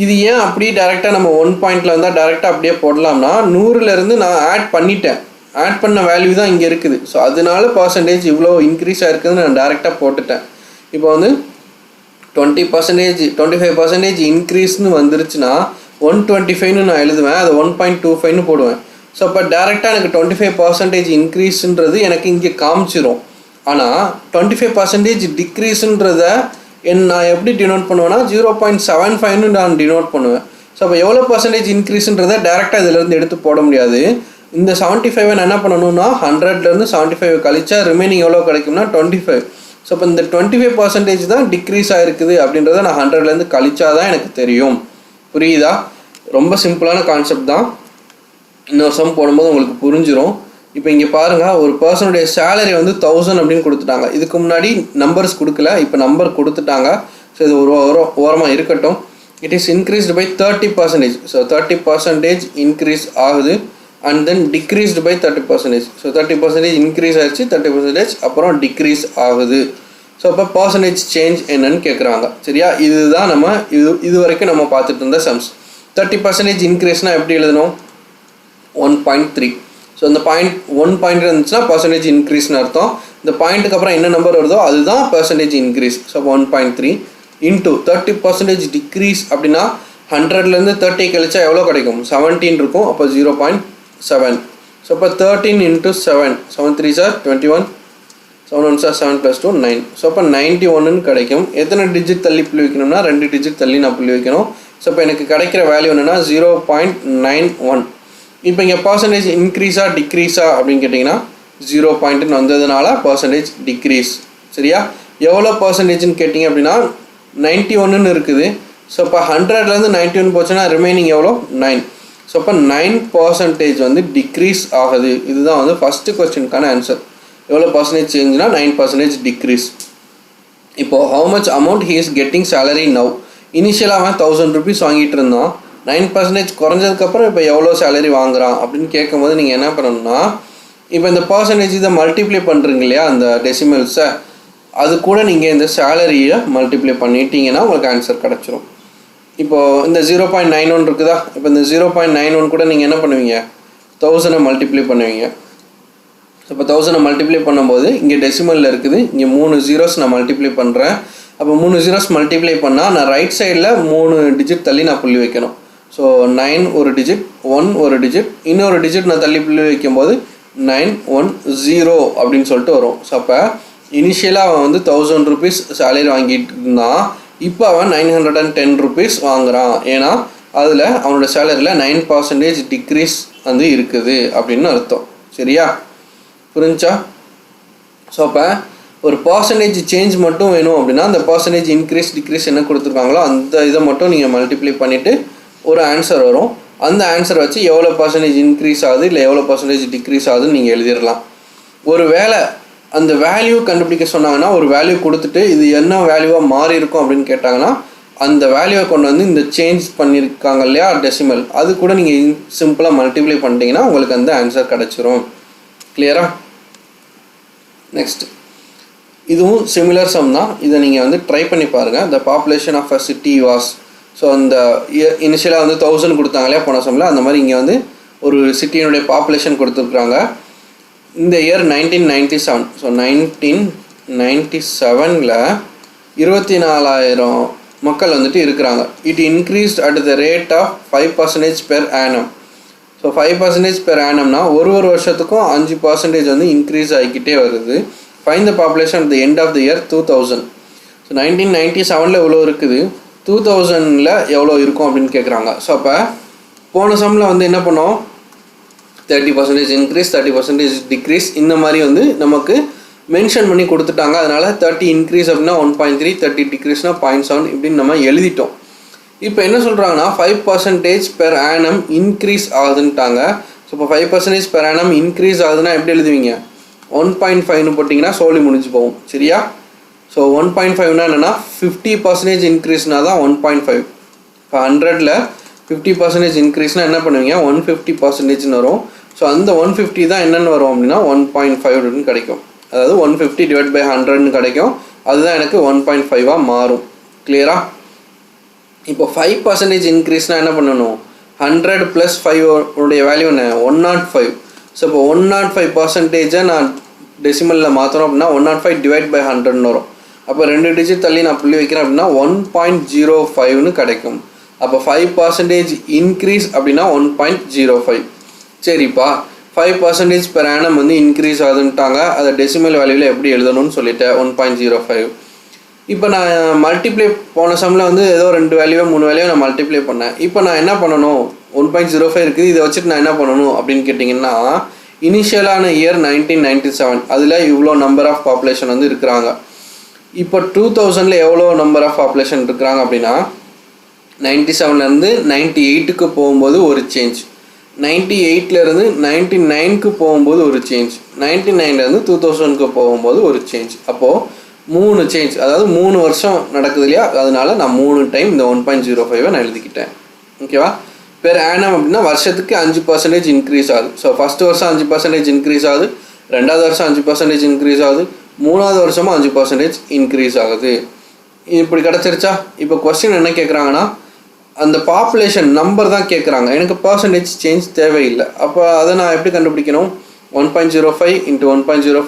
இது ஏன் அப்படி டேரெக்டாக நம்ம 1 பாயிண்டில் வந்தால் டேரெக்டாக அப்படியே போடலாம்னா 100லேருந்து நான் ஆட் பண்ணிட்டேன், ஆட் பண்ண வேல்யூ தான் இங்கே இருக்குது. ஸோ அதனால பர்சன்டேஜ் இவ்வளோ இன்க்ரீஸ் ஆகிருக்குதுன்னு நான் டேரெக்டாக போட்டுட்டேன். இப்போ வந்து 25% இன்க்ரீஸ்னு வந்துருச்சுன்னா 125ன்னு நான் எழுதுவேன், அதை 1.25ன்னு போடுவேன். ஸோ அப்போ டேரெக்டாக எனக்கு 25% இன்க்ரீஸுன்றது எனக்கு இங்கே காமிச்சிரும். ஆனால் 25% டிக்ரீஸுன்றத நான் எப்படி டினோட் பண்ணுவேன்னா 0.75ன்னு நான் டினோட் பண்ணுவேன். ஸோ அப்போ எவ்வளோ பர்சன்டேஜ் இன்க்ரீஸுன்றதை டேரெக்டாக இதிலேருந்து எடுத்து போட முடியாது. இந்த 75 நான் என்ன பண்ணணும்னா 100லேருந்து 75 கழிச்சா ரிமைனிங் எவ்வளோ கிடைக்கும்னா 25. ஸோ இப்போ இந்த 25% தான் டிக்ரீஸ் ஆகிருக்குது அப்படின்றத நான் 100லேருந்து கழிச்சா தான் எனக்கு தெரியும். புரியுதா? ரொம்ப சிம்பிளான கான்செப்ட் தான். இன்னொரு சம் போடும்போது உங்களுக்கு புரிஞ்சிடும். இப்போ இங்கே பாருங்கள், ஒரு பர்சனுடைய சேலரி வந்து 1000 அப்படின்னு கொடுத்துட்டாங்க. இதுக்கு முன்னாடி நம்பர்ஸ் கொடுக்கல, இப்போ நம்பர் கொடுத்துட்டாங்க. ஸோ இது ஒரு ஓரமாக இருக்கட்டும். It is increased by 30%. So 30% increase ஆகுது and then decreased by 30%. So 30% increase ஆகிடுச்சு, 30% அப்புறம் டிக்ரீஸ் ஆகுது. ஸோ அப்போ பர்சன்டேஜ் சேஞ்ச் என்னன்னு கேட்குறாங்க. சரியா? இதுதான் நம்ம இது வரைக்கும் நம்ம பார்த்துட்டு இருந்த சம்ஸ். 30% இன்க்ரீஸ்னால் எப்படி எழுதணும், 1.3. ஸோ இந்த 1 பாயிண்ட் இருந்துச்சுன்னா பர்சன்டேஜ் இன்க்ரீஸ்னு அர்த்தம். இந்த பாயிண்ட்டுக்கு அப்புறம் என்ன நம்பர் வருதோ அதுதான் percentage increase. So 1.3 into 30% decrease அப்படின்னா 100லேருந்து 30 கழிச்சா எவ்வளோ கிடைக்கும், 17 இருக்கும். அப்போ 0.7. ஸோ அப்போ 13 இன்ட்டு 7, 7 3 சார் 21, 7 1 சார் 7 + 2 9. ஸோ அப்போ 91ன்னு கிடைக்கும். எத்தனை டிஜிட் தள்ளி புள்ளி வைக்கணும்னா 2 டிஜிட் தள்ளி நான் புள்ளி வைக்கணும். ஸோ இப்போ எனக்கு கிடைக்கிற வேல்யூ என்னென்னா 0.91. இப்போ இங்கே பர்சன்டேஜ் இன்க்ரீஸா டிக்ரீஸா அப்படின்னு கேட்டிங்கன்னா 0 பாயிண்ட்டுன்னு வந்ததுனால பர்சன்டேஜ் டிக்ரீஸ். சரியா? எவ்வளோ பர்சன்டேஜ்னு கேட்டிங்க அப்படின்னா 91ன்னு இருக்குது. ஸோ இப்போ 100லேருந்து 91 போச்சுன்னா ரிமைனிங் எவ்வளோ, 9. ஸோ இப்போ 9% வந்து டிக்ரீஸ் ஆகுது. இதுதான் வந்து ஃபஸ்ட்டு கொஸ்டினுக்கான ஆன்சர். எவ்வளோ பர்சன்டேஜ் சேஞ்சுனா 9% டிக்ரீஸ். இப்போது how much amount he is getting salary now. இனிஷியலாக அவன் 1000 ருபீஸ் வாங்கிட்டு இருந்தான். 9% குறைஞ்சதுக்கப்புறம் இப்போ எவ்வளோ சேலரி வாங்குறான் அப்படின்னு கேட்கும்போது நீங்கள் என்ன பண்ணணும்னா, இப்போ இந்த பர்சன்டேஜ் இதை மல்டிப்ளை பண்ணுறீங்க இல்லையா அந்த டெசிமல்ஸை, அது கூட நீங்கள் இந்த சேலரியை மல்டிப்ளை பண்ணிட்டீங்கன்னா உங்களுக்கு ஆன்சர் கிடச்சிரும். இப்போது இந்த 0.91 இருக்குதா, இப்போ இந்த 0.91 கூட நீங்கள் என்ன பண்ணுவீங்க, 1000 மல்டிப்ளை பண்ணுவீங்க. இப்போ 1000 மல்டிப்ளை பண்ணும்போது இங்கே டெசிமலில் இருக்குது, இங்கே 3 zeros நான் மல்டிப்ளை பண்ணுறேன். அப்போ 3 zeros மல்டிப்ளை பண்ணால் நான் ரைட் சைடில் 3 டிஜிட் தள்ளி நான் புள்ளி வைக்கணும். ஸோ 9 ஒரு டிஜிட், 1 ஒரு டிஜிட், இன்னொரு டிஜிட் நான் தள்ளி புள்ளி வைக்கும்போது 910 அப்படின்னு சொல்லிட்டு வரும். ஸோ அப்போ இனிஷியலாக அவன் வந்து 1000 rupees சேலரி வாங்கிட்டு இருந்தான். இப்போ அவன் 910 rupees வாங்குகிறான். ஏன்னா அதில் அவனோட சேலரியில் 9% டிக்ரீஸ் வந்து இருக்குது அப்படின்னு அர்த்தம். சரியா, புரிஞ்சா? ஸோ அப்போ ஒரு பர்சன்டேஜ் சேஞ்ச் மட்டும் வேணும் அப்படின்னா அந்த பர்சன்டேஜ் இன்க்ரீஸ் டிக்ரீஸ் என்ன கொடுத்துருக்காங்களோ அந்த இதை மட்டும் நீங்கள் மல்டிப்ளை பண்ணிவிட்டு ஒரு ஆன்சர் வரும். அந்த ஆன்சர் வச்சு எவ்வளோ பர்சன்டேஜ் இன்க்ரீஸ் ஆகுது இல்லை எவ்வளோ பர்சன்டேஜ் டிக்ரீஸ் ஆகுதுன்னு நீங்கள் எழுதிடலாம். ஒரு வேளை அந்த வேல்யூ கண்டுபிடிக்க சொன்னாங்கன்னா ஒரு வேல்யூ கொடுத்துட்டு இது என்ன வேல்யூவாக மாறி இருக்கும் அப்படின்னு கேட்டாங்கன்னா அந்த வேல்யூவை கொண்டு வந்து இந்த சேஞ்ச் பண்ணியிருக்காங்க இல்லையா டெசிமல், அது கூட நீங்கள் சிம்பிளாக மல்டிப்ளை பண்ணிட்டீங்கன்னா உங்களுக்கு அந்த ஆன்சர் கிடச்சிரும். கிளியரா? நெக்ஸ்ட் இதுவும் சிமிலர் சம் தான். இதை நீங்கள் வந்து ட்ரை பண்ணி பாருங்கள். The population of a city was, so அந்த இனிஷியலாக வந்து 1000 கொடுத்தாங்க இல்லையா போன சம்மில், அந்த மாதிரி இங்கே வந்து ஒரு சிட்டியினுடைய பாப்புலேஷன் கொடுத்துருக்குறாங்க. இந்த இயர் 1997. ஸோ 1997ல் 24,000 மக்கள் வந்துட்டு இருக்கிறாங்க. It increased at the rate of 5% per annum. So 5% per ஆனம்னா ஒரு வருஷத்துக்கும் 5% வந்து இன்க்ரீஸ் ஆகிக்கிட்டே வருது. Find the population at the end of the year 2000. So 1997ல் எவ்வளோ இருக்குது, 2000ல் எவ்வளோ இருக்கும் அப்படின்னு கேட்குறாங்க. ஸோ அப்போ போன சம்மில் வந்து என்ன பண்ணோம், 30% இன்க்ரீஸ் 30% டிக்ரீஸ் இந்த மாதிரி வந்து நமக்கு மென்ஷன் பண்ணி கொடுத்துட்டாங்க. அதனால் 30 இன்க்ரீஸ் அப்படின்னா 1.3, 30 டிக்ரீஸ்னால் 0.7 இப்படின்னு நம்ம எழுதிட்டோம். இப்போ என்ன சொல்கிறாங்கன்னா 5% பெர் ஆனம் இன்க்ரீஸ் ஆகுதுன்ட்டாங்க. ஸோ இப்போ 5% பெர் ஆனம் இன்க்ரீஸ் ஆகுதுன்னா எப்படி எழுதுவீங்க, 1.5ன்னு போட்டிங்கன்னா சோலி முடிஞ்சு போகும். சரியா? ஸோ 1.5னா என்னென்னா 50% இன்க்ரீஸ்னால் தான் 1.5. இப்போ 100ல் 50% இன்க்ரீஸ்னால் என்ன பண்ணுவீங்க, 150% வரும். ஸோ அந்த 150 தான் என்னென்னு வரும் அப்படின்னா 1.5 கிடைக்கும். அதாவது 150 டிவைட் பை 100ன்னு கிடைக்கும். அதுதான் எனக்கு 1.5ஆக மாறும். கிளியரா? இப்போ 5% இன்க்ரீஸ்னால் என்ன பண்ணணும், 100 + 5 உடைய வேல்யூ என்ன, 105. ஸோ இப்போ 105% நான் டெசிமலில் மாற்றணும் அப்படின்னா 105 டிவைட் பை 100ன்னு வரும். அப்போ 2 டிஜிட் தள்ளி நான் புள்ளி வைக்கிறேன் அப்படின்னா 1.05ன்னு கிடைக்கும். அப்போ 5% இன்க்ரீஸ் அப்படின்னா 1.05. சரிப்பா, 5% பெர் ஆனம் வந்து இன்க்ரீஸ் ஆகுதுன்ட்டாங்க. அதை டெசிமல் வேல்யூவில் எப்படி எழுதணும்னு சொல்லிட்டேன், 1.05. இப்போ நான் மல்டிப்ளை போன சம்மில் வந்து ஏதோ 2 வேல்யூவோ 3 வேல்யூவோ நான் மல்டிப்ளை பண்ணேன். இப்போ நான் என்ன பண்ணணும், 1.05 இருக்குது, இதை வச்சுட்டு நான் என்ன பண்ணணும் அப்படின்னு கேட்டிங்கன்னா இனிஷியலான இயர் 1997, அதில் இவ்வளோ நம்பர் ஆஃப் பாப்புலேஷன் வந்து இருக்கிறாங்க. இப்போ 2000ல் எவ்வளோ நம்பர் ஆஃப் பாப்புலேஷன் இருக்கிறாங்க அப்படின்னா 97லேருந்து 98க்கு போகும்போது ஒரு சேஞ்ச், 98லேருந்து 99க்கு போகும்போது ஒரு சேஞ்ச், 99லேருந்து 2000க்கு போகும்போது ஒரு சேஞ்ச். அப்போது 3 சேஞ்ச், அதாவது 3 வருஷம் நடக்குது இல்லையா, அதனால நான் 3 டைம் இந்த 1.05 நான் எழுதிக்கிட்டேன். ஓகேவா? பெர் ஆனம் அப்படின்னா வருஷத்துக்கு 5% இன்க்ரீஸ் ஆகுது. ஸோ ஃபஸ்ட்டு வருஷம் 5% இன்க்ரீஸ் ஆகுது, 2வது வருஷம் 5% இன்க்ரீஸ் ஆகுது, 3வது வருஷமும் 5% இன்க்ரீஸ் ஆகுது. இப்படி கிடச்சிருச்சா? இப்போ கொஸ்டின் என்ன கேட்குறாங்கன்னா அந்த பாப்புலேஷன் நம்பர் தான் கேட்குறாங்க, எனக்கு பர்சன்டேஜ் சேஞ்ச் தேவையில்லை. அப்போ அதை நான் எப்படி கண்டுபிடிக்கணும், 1.05 × 1.05 ×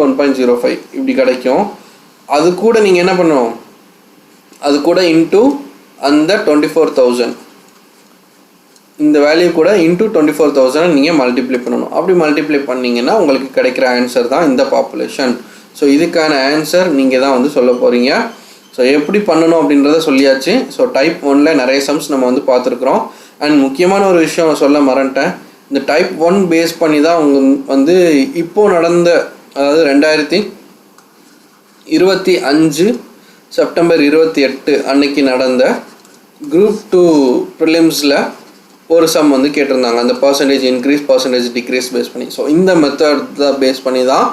1.05 இப்படி கிடைக்கும். அது கூட நீங்கள் என்ன பண்ணணும், அது கூட இன்ட்டு அந்த 24,000, இந்த வேல்யூ கூட இன்ட்டு 24,000 நீங்கள் மல்டிப்ளை பண்ணணும். அப்படி மல்டிப்ளை பண்ணிங்கன்னா உங்களுக்கு கிடைக்கிற ஆன்சர் தான் இந்த பாப்புலேஷன். ஸோ இதுக்கான ஆன்சர் நீங்கள் தான் வந்து சொல்ல போகிறீங்க. ஸோ எப்படி பண்ணணும் அப்படின்றத சொல்லியாச்சு. ஸோ டைப் 1ல் நிறைய சம்ஸ் நம்ம வந்து பார்த்துருக்குறோம். அண்ட் முக்கியமான ஒரு விஷயம் சொல்ல மறந்துட்டேன், இந்த டைப் 1 பேஸ் பண்ணி தான் அவங்க வந்து இப்போது நடந்த, அதாவது 2025 செப்டம்பர் 28 அன்னைக்கு நடந்த குரூப் 2 ப்ரிலிம்ஸில் ஒரு சம் வந்து கேட்டிருந்தாங்க, அந்த percentage increase percentage decrease base பண்ணி. ஸோ இந்த மெத்தட் தான் பேஸ் பண்ணி தான்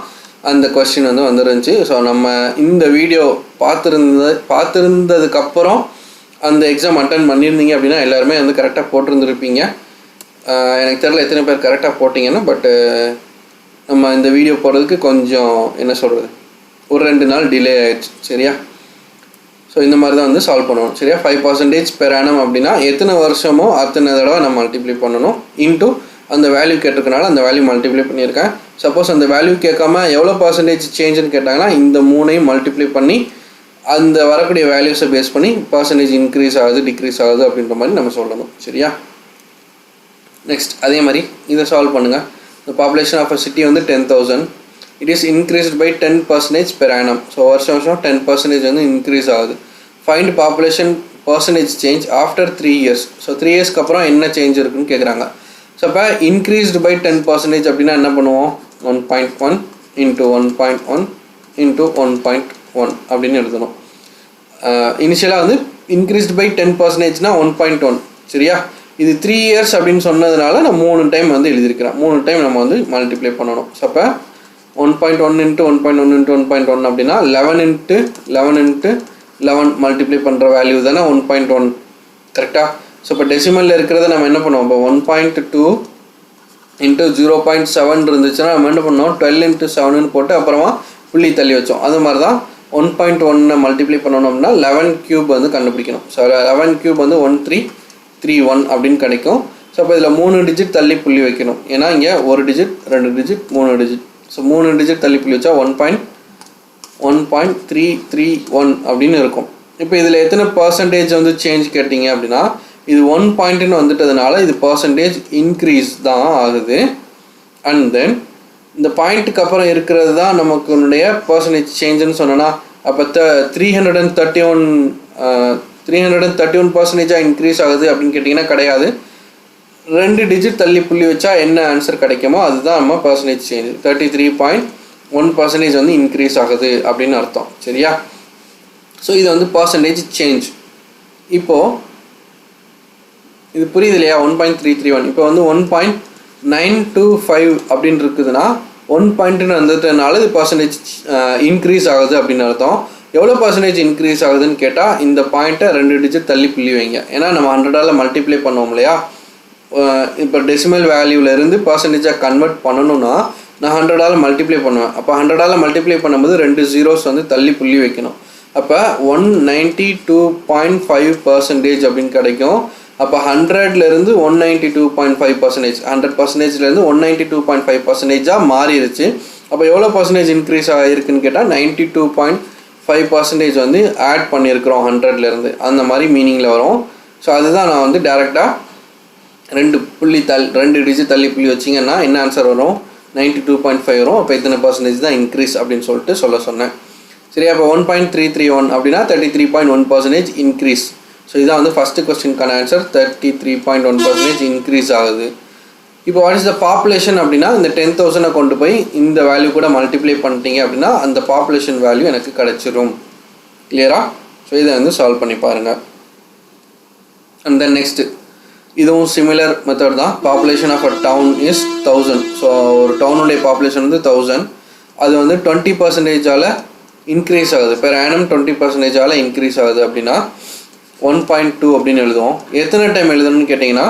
அந்த கொஸ்டின் வந்து வந்துருந்துச்சு. ஸோ நம்ம இந்த வீடியோ பார்த்துருந்ததுக்கப்புறம் அந்த எக்ஸாம் அட்டன் பண்ணியிருந்தீங்க அப்படின்னா எல்லாருமே வந்து கரெக்டாக போட்டிருந்துருப்பீங்க. எனக்கு தெரியல எத்தனை பேர் கரெக்டாக போட்டிங்கன்னா, பட்டு நம்ம இந்த வீடியோ போடுறதுக்கு கொஞ்சம் என்ன சொல்கிறது, ஒரு 2 நாள் டிலே ஆகிடுச்சு. சரியா? ஸோ இந்த மாதிரி தான் வந்து சால்வ் பண்ணணும். சரியா? 5% பெர் ஆனம் அப்படின்னா எத்தனை வருஷமோ அத்தனை தடவை நம்ம மல்டிப்ளை பண்ணணும். இன்ட்டு அந்த வேல்யூ கேட்டிருக்கனால அந்த வேல்யூ மல்டிப்ளை பண்ணியிருக்கேன். சப்போஸ் அந்த வேல்யூ கேட்காம எவ்வளோ பர்சன்டேஜ் சேஞ்சுன்னு கேட்டாங்கன்னா இந்த 3ஐயும் மல்டிப்ளை பண்ணி அந்த வரக்கூடிய வேல்யூஸை பேஸ் பண்ணி பர்சன்டேஜ் இன்க்ரீஸ் ஆகுது டிக்ரீஸ் ஆகுது அப்படின்ற மாதிரி நம்ம சொல்லணும். சரியா? நெக்ஸ்ட் அதே மாதிரி இதை சால்வ் பண்ணுங்கள். இந்த பாப்புலேஷன் ஆஃப் அ சிட்டி வந்து 10,000. It is increased by 10% per annum. So வருஷம் 10% வந்து இன்க்ரீஸ் ஆகுது. Find population percentage change after 3 years. So 3 yearsக்கு அப்புறம் என்ன சேஞ்ச் இருக்குன்னு கேட்குறாங்க. ஸோ அப்போ இன்க்ரீஸ்டு பை 10% அப்படின்னா என்ன பண்ணுவோம்? 1.1 இன்ட்டு 1.1 இன்ட்டு 1.1 அப்படின்னு எழுதணும். இனிஷியலாக வந்து இன்க்ரீஸ்டு பை 10%னா 1.1. சரியா? இது 3 years அப்படின்னு சொன்னதுனால நான் 3 டைம் வந்து எழுதியிருக்கிறேன். 3 டைம் நம்ம வந்து மல்டிப்ளை பண்ணணும். ஸோ அப்போ 1.1 இன்ட்டு 1.1 இன்ட்டு 1.1 அப்படின்னா 11 இன்ட்டு 11 இன்ட்டு 11 மல்டிப்ளை பண்ணுற வேல்யூ தானே 1.1. கரெக்டாக? ஸோ இப்போ டெசிமலில் இருக்கிறத நம்ம என்ன பண்ணுவோம்? இப்போ 1.2 இன்ட்டு 0.7 இருந்துச்சுன்னா நம்ம என்ன பண்ணோம்? 12 இன்ட்டு 7ன்னு போட்டு அப்புறமா புள்ளி தள்ளி வச்சோம். அது மாதிரி தான் 1.1 மல்டிப்ளை பண்ணணும்னா 11 கியூப் வந்து கண்டுபிடிக்கணும். ஸோ 11 கியூப் வந்து 1331 அப்படின்னு கிடைக்கும். ஸோ அப்போ இதில் 3 டிஜிட் தள்ளி புள்ளி வைக்கணும். ஏன்னா இங்கே 1 digit 2 digit 3 digit. So 3 digit தள்ளி புள்ளி வச்சா 1.331 அப்படின்னு இருக்கும். இப்போ இதில் எத்தனை பர்சன்டேஜ் வந்து சேஞ்ச் கேட்டிங்க அப்படின்னா இது 1 பாயிண்ட்னு வந்துட்டதுனால இது பர்சன்டேஜ் இன்க்ரீஸ் தான் ஆகுது. அண்ட் தென் இந்த பாயிண்ட்டுக்கு அப்புறம் இருக்கிறது தான் நமக்குடைய பர்சன்டேஜ் சேஞ்சுன்னு சொன்னோன்னா அப்போ 331% இன்க்ரீஸ் ஆகுது அப்படின்னு கேட்டிங்கன்னா கிடையாது. 2 டிஜிட் தள்ளி புள்ளி வச்சா என்ன ஆன்சர் கிடைக்குமோ அதுதான் நம்ம பர்சன்டேஜ் சேஞ்ச். 33.1% வந்து இன்க்ரீஸ் ஆகுது அப்படின்னு அர்த்தம். சரியா? ஸோ இது வந்து பர்சன்டேஜ் சேஞ்ச். இப்போது இது புரியுது இல்லையா? 1.331 இப்போ வந்து 1.925 அப்படின்னு இருக்குதுன்னா 1 பாயிண்ட்னு வந்ததுனால இது பர்சன்டேஜ் இன்க்ரீஸ் ஆகுது அப்படின்னு அர்த்தம். எவ்வளோ பர்சன்டேஜ் இன்க்ரீஸ் ஆகுதுன்னு கேட்டால் இந்த பாயிண்ட்டை 2 டிஜிட் தள்ளி புள்ளி வைங்க. ஏன்னா நம்ம 100ஆல் மல்டிப்ளை பண்ணுவோம் இல்லையா? இப்போ டெசிமல் வேல்யூலேருந்து பர்சன்டேஜாக கன்வெர்ட் பண்ணணும்னா நான் 100ஆல் மல்டிப்ளை பண்ணுவேன். அப்போ 100ஆல் மல்டிப்ளை பண்ணும்போது 2 zeros வந்து தள்ளி புள்ளி வைக்கணும். அப்போ 192.5% அப்படின்னு கிடைக்கும். அப்போ 100லேருந்து 192.5%, 100%லேருந்து 192.5%ஆக மாறிடுச்சு. அப்போ எவ்வளோ பர்சன்டேஜ் இன்க்ரீஸ் ஆகிருக்குன்னு கேட்டால் 92.5% வந்து ஆட் பண்ணியிருக்கிறோம் 100லேருந்து. அந்த மாதிரி மீனிங்கில் வரும். ஸோ அதுதான் நான் வந்து டேரெக்டாக 2 டிஜிட் தள்ளி புள்ளி வச்சிங்கன்னா என்ன ஆன்சர் வரும்? 92.5 வரும். அப்போ இத்தனை பர்சன்டேஜ் தான் இன்க்ரீஸ் அப்படின்னு சொல்லிட்டு சொல்ல சொன்னேன். சரியா? அப்போ 1.331 அப்படின்னா 33.1% இன்க்ரீஸ். ஸோ இதான் வந்து ஃபஸ்ட்டு கொஸ்டினுக்கான ஆன்சர். 33.1% இன்க்ரீஸ் ஆகுது. இப்போ வாட் இஸ் த பாப்புலேஷன் அப்படின்னா இந்த 10,000 கொண்டு போய் இந்த வேல்யூ கூட மல்டிப்ளை பண்ணிட்டீங்க அப்படின்னா அந்த பாப்புலேஷன் வேல்யூ எனக்கு கிடச்சிரும். கிளியரா? ஸோ இதை வந்து சால்வ் பண்ணி பாருங்கள். அண்ட் தென் நெக்ஸ்ட்டு இதுவும் சிமிலர் மெத்தட் தான். Population of a town is 1000. So ஒரு டவுனுடைய பாப்புலேஷன் வந்து 1000. அது வந்து 20%ஆல் இன்க்ரீஸ் ஆகுது. பெர் ஆனம் 20%ஆல் இன்க்ரீஸ் ஆகுது அப்படின்னா 1.2 அப்படின்னு எழுதுவோம். எத்தனை டைம் எழுதணும்னு கேட்டிங்கன்னா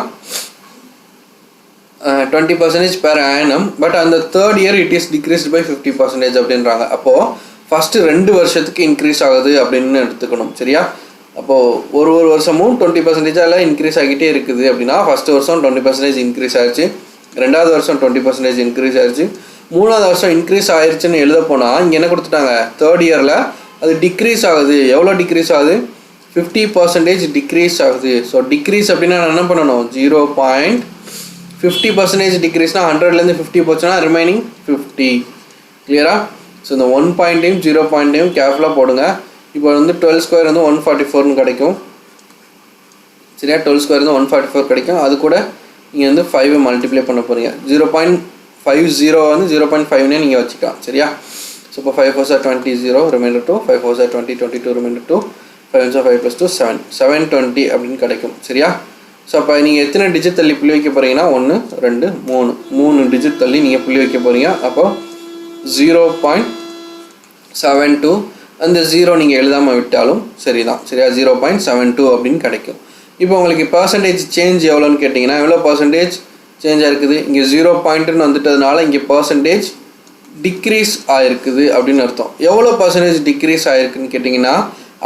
20% பெர் ஆனம். பட் அந்த 3rd year it is decreased by 50% அப்படின்றாங்க. அப்போது ஃபஸ்ட்டு 2 வருஷத்துக்கு இன்க்ரீஸ் ஆகுது அப்படின்னு எடுத்துக்கணும். சரியா? அப்போது ஒரு வருஷமும் 20%ஆல் இன்க்ரீஸ் ஆகிட்டே இருக்குது அப்படின்னா ஃபஸ்ட்டு வருஷம் 20% இன்க்ரீஸ் ஆகிடுச்சு, 2வது வருஷம் 20% இன்க்ரீஸ் ஆகிடுச்சு, 3வது வருஷம் இன்க்ரீஸ் ஆகிடுச்சுன்னு எழுத போனால் இங்கே என்ன கொடுத்துட்டாங்க? 3rd yearல அது டிக்ரீஸ் ஆகுது. எவ்வளோ டிக்ரீஸ் ஆகுது? 50% டிக்ரீஸ் ஆகுது. ஸோ டிக்ரீஸ் அப்படின்னா நான் என்ன பண்ணணும்? 0.50% டிக்ரீஸ்னால் 100லேருந்து 50 போச்சுன்னா ரிமைனிங் 50. கிளியரா? ஸோ இந்த 1 பாயிண்ட்டையும் 0 பாயிண்ட்டையும் கேர்ஃபுல்லாக போடுங்க. இப்போ வந்து 12 ஸ்கொயர் வந்து 144ன்னு கிடைக்கும். சரியா? 12 ஸ்கொயர் வந்து 144 கிடைக்கும். அது கூட நீங்கள் வந்து 5 மல்டிப்ளை பண்ண போகிறீங்க. 0.50 வந்து 0.5னே நீங்கள் வச்சுக்கலாம். சரியா? ஸோ இப்போ 5 4 20 ரிமைண்டர் 2, 5 4 20 22 ரிமைண்டர் 2, 5 5 + 2 7 720 அப்படின்னு கிடைக்கும். சரியா? ஸோ அப்போ நீங்கள் எத்தனை டிஜிட் தள்ளி புள்ளி வைக்க போகிறீங்கன்னா 1 2 3 டிஜிட் தள்ளி நீங்கள் புள்ளி வைக்க போகிறீங்க. அப்போ 0.72 அந்த 0 நீங்கள் எழுதாமல் விட்டாலும் சரி தான். சரியா? 0.72 அப்படின்னு கிடைக்கும். இப்போ உங்களுக்கு பர்சன்டேஜ் சேஞ்ச் எவ்வளோன்னு கேட்டிங்கன்னா எவ்வளோ பர்சன்டேஜ் சேஞ்ச் ஆகிருக்குது? இங்கே 0 பாயிண்ட்டுன்னு வந்துட்டதுனால இங்கே பர்சன்டேஜ் டிக்ரீஸ் ஆகிருக்குது அப்படின்னு அர்த்தம். எவ்வளோ பர்சன்டேஜ் டிக்ரீஸ் ஆகிருக்குன்னு கேட்டிங்கன்னா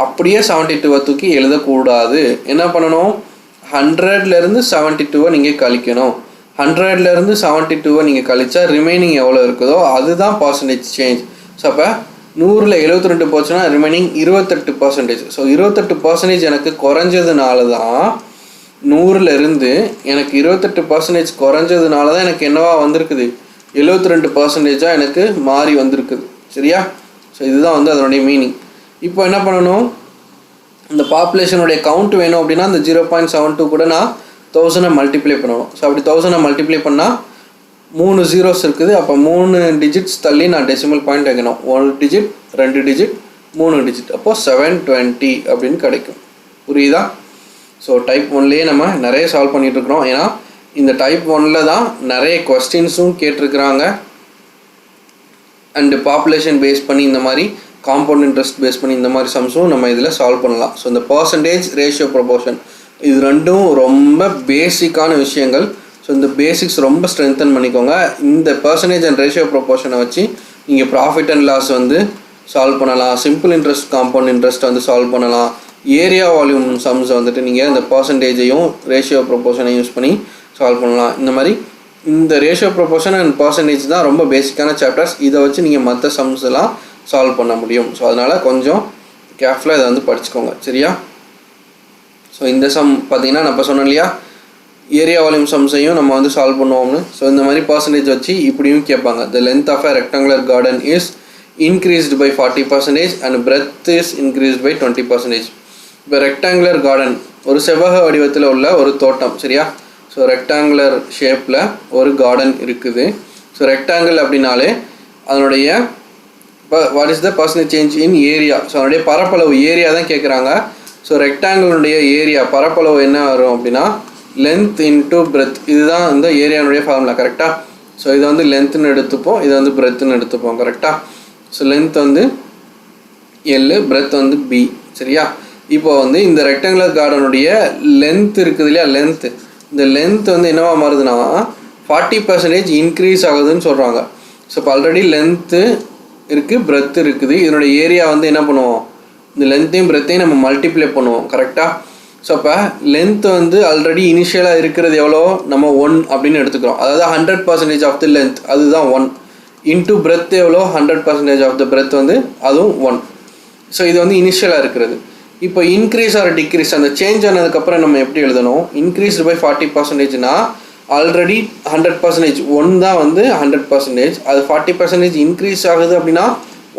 அப்படியே 72 தூக்கி எழுதக்கூடாது. என்ன பண்ணணும்? 100லேருந்து 72 நீங்கள் கழிக்கணும். 100லேருந்து 72 நீங்கள் கழிச்சா ரிமைனிங் எவ்வளோ இருக்குதோ அதுதான் பர்சன்டேஜ் சேஞ்ச். ஸோ அப்போ 100ல் 72 போச்சுன்னா ரிமைனிங் 28%. ஸோ 28% எனக்கு குறைஞ்சதுனால தான் 100ல் இருந்து எனக்கு 28% குறைஞ்சதுனால தான் எனக்கு என்னவா வந்திருக்குது 72%ஆக எனக்கு மாறி வந்திருக்குது. சரியா? ஸோ இதுதான் வந்து அதனுடைய மீனிங். இப்போ என்ன பண்ணணும், இந்த பாப்புலேஷனுடைய கவுண்ட் வேணும் அப்படின்னா அந்த 0.72 கூட நான் 1000 மல்டிப்ளை பண்ணணும். ஸோ அப்படி 1000 மல்டிப்ளை பண்ணால் 3 ஜீரோஸ் இருக்குது. அப்போ 3 டிஜிட்ஸ் தள்ளி நான் டெசிமல் பாயிண்ட் வைக்கணும். 1 டிஜிட், 2 டிஜிட், 3 டிஜிட். அப்போது 720 அப்படின்னு கிடைக்கும். புரியுதா? ஸோ டைப் 1லேயே நம்ம நிறைய சால்வ் பண்ணிகிட்ருக்குறோம். ஏன்னா இந்த டைப் 1ல் தான் நிறைய கொஸ்டின்ஸும் கேட்டிருக்கிறாங்க. அண்டு பாப்புலேஷன் பேஸ் பண்ணி இந்த மாதிரி காம்பவுண்ட் இன்ட்ரெஸ்ட் பேஸ் பண்ணி இந்த மாதிரி சம்ஸும் நம்ம இதில் சால்வ் பண்ணலாம். ஸோ இந்த பர்சன்டேஜ், ரேஷியோ, ப்ரொபோர்ஷன் இது ரெண்டும் ரொம்ப பேசிக்கான விஷயங்கள். ஸோ இந்த பேசிக்ஸ் ரொம்ப ஸ்ட்ரென்தன் பண்ணிக்கோங்க. இந்த பர்சன்டேஜ் அண்ட் ரேஷியோ ப்ரொபோர்ஷனை வச்சு நீங்கள் ப்ராஃபிட் அண்ட் லாஸ் வந்து சால்வ் பண்ணலாம். சிம்பிள் இன்ட்ரெஸ்ட், காம்பவுண்ட் இன்ட்ரெஸ்ட் வந்து சால்வ் பண்ணலாம். ஏரியா வால்யூம் சம்ஸை வந்துட்டு நீங்கள் இந்த பர்சன்டேஜையும் ரேஷியோ ப்ரொபோர்ஷனையும் யூஸ் பண்ணி சால்வ் பண்ணலாம். இந்த மாதிரி இந்த ரேஷியோ ப்ரொபோர்ஷன் அண்ட் பர்சன்டேஜ் தான் ரொம்ப பேசிக்கான சாப்டர்ஸ். இதை வச்சு நீங்கள் மற்ற சம்ஸ் எல்லாம் சால்வ் பண்ண முடியும். ஸோ அதனால் கொஞ்சம் கேர்ஃபுல்லாக இதை வந்து படிச்சுக்கோங்க. சரியா? ஸோ இந்த சம் பார்த்தீங்கன்னா நான் இப்போ சொன்னேன் இல்லையா, ஏரியா வால்யூம் சம்ஸையும் நம்ம வந்து சால்வ் பண்ணுவோம்னு. ஸோ இந்த மாதிரி பர்சன்டேஜ் வச்சு இப்படியும் கேட்பாங்க. The length of a rectangular garden is increased by 40% and breadth is increased by 20%. இப்போ ரெக்டாங்குலர் கார்டன் ஒரு செவ்வக வடிவத்தில் உள்ள ஒரு தோட்டம். சரியா? ஸோ ரெக்டாங்குலர் ஷேப்பில் ஒரு கார்டன் இருக்குது. ஸோ ரெக்டாங்கிள் அப்படின்னாலே அதனுடைய what is the percentage change in area. So அதனுடைய பரப்பளவு ஏரியா தான் கேட்குறாங்க. ஸோ ரெக்டாங்கிளுடைய ஏரியா பரப்பளவு என்ன வரும் அப்படின்னா லென்த் இன்டூ பிரெத். இதுதான் இந்த ஏரியானுடைய ஃபார்முலா. கரெக்டாக? ஸோ இதை வந்து லென்த்துன்னு எடுத்துப்போம், இதை வந்து பிரெத்துன்னு எடுத்துப்போம். கரெக்டாக? ஸோ லென்த் வந்து எல், பிரெத் வந்து பி. சரியா? இப்போ வந்து இந்த ரெக்டாங்குலர் கார்டனுடைய லென்த் இருக்குது இல்லையா, லென்த்து, இந்த லென்த் வந்து என்னவா மாறுதுன்னா 40% இன்க்ரீஸ் ஆகுதுன்னு சொல்கிறாங்க. ஸோ இப்போ ஆல்ரெடி லென்த்து இருக்குது, பிரெத் இருக்குது. இதனுடைய ஏரியா வந்து என்ன பண்ணுவோம், இந்த லென்த்தையும் பிரெத்தையும் நம்ம மல்டிப்ளை பண்ணுவோம். கரெக்டாக? ஸோ அப்போ லென்த் வந்து ஆல்ரெடி இனிஷியலாக இருக்கிறது எவ்வளோ, நம்ம 1 அப்படின்னு எடுத்துக்கிறோம். அதாவது 100% ஆஃப் த லென்த், அதுதான் 1 இன்டூ பிரெத் எவ்வளோ, 100% ஆஃப் த பிரெத் வந்து அதுவும் 1. ஸோ இது வந்து இனிஷியலாக இருக்கிறது. இப்போ இன்க்ரீஸ் ஆர் டிக்ரீஸ் அந்த சேஞ்ச் ஆனதுக்கப்புறம் நம்ம எப்படி எழுதணும், இன்க்ரீஸ்டு பை 40%னா ஆல்ரெடி 100%, 1 தான் வந்து 100%, அது 40% இன்க்ரீஸ் ஆகுது அப்படின்னா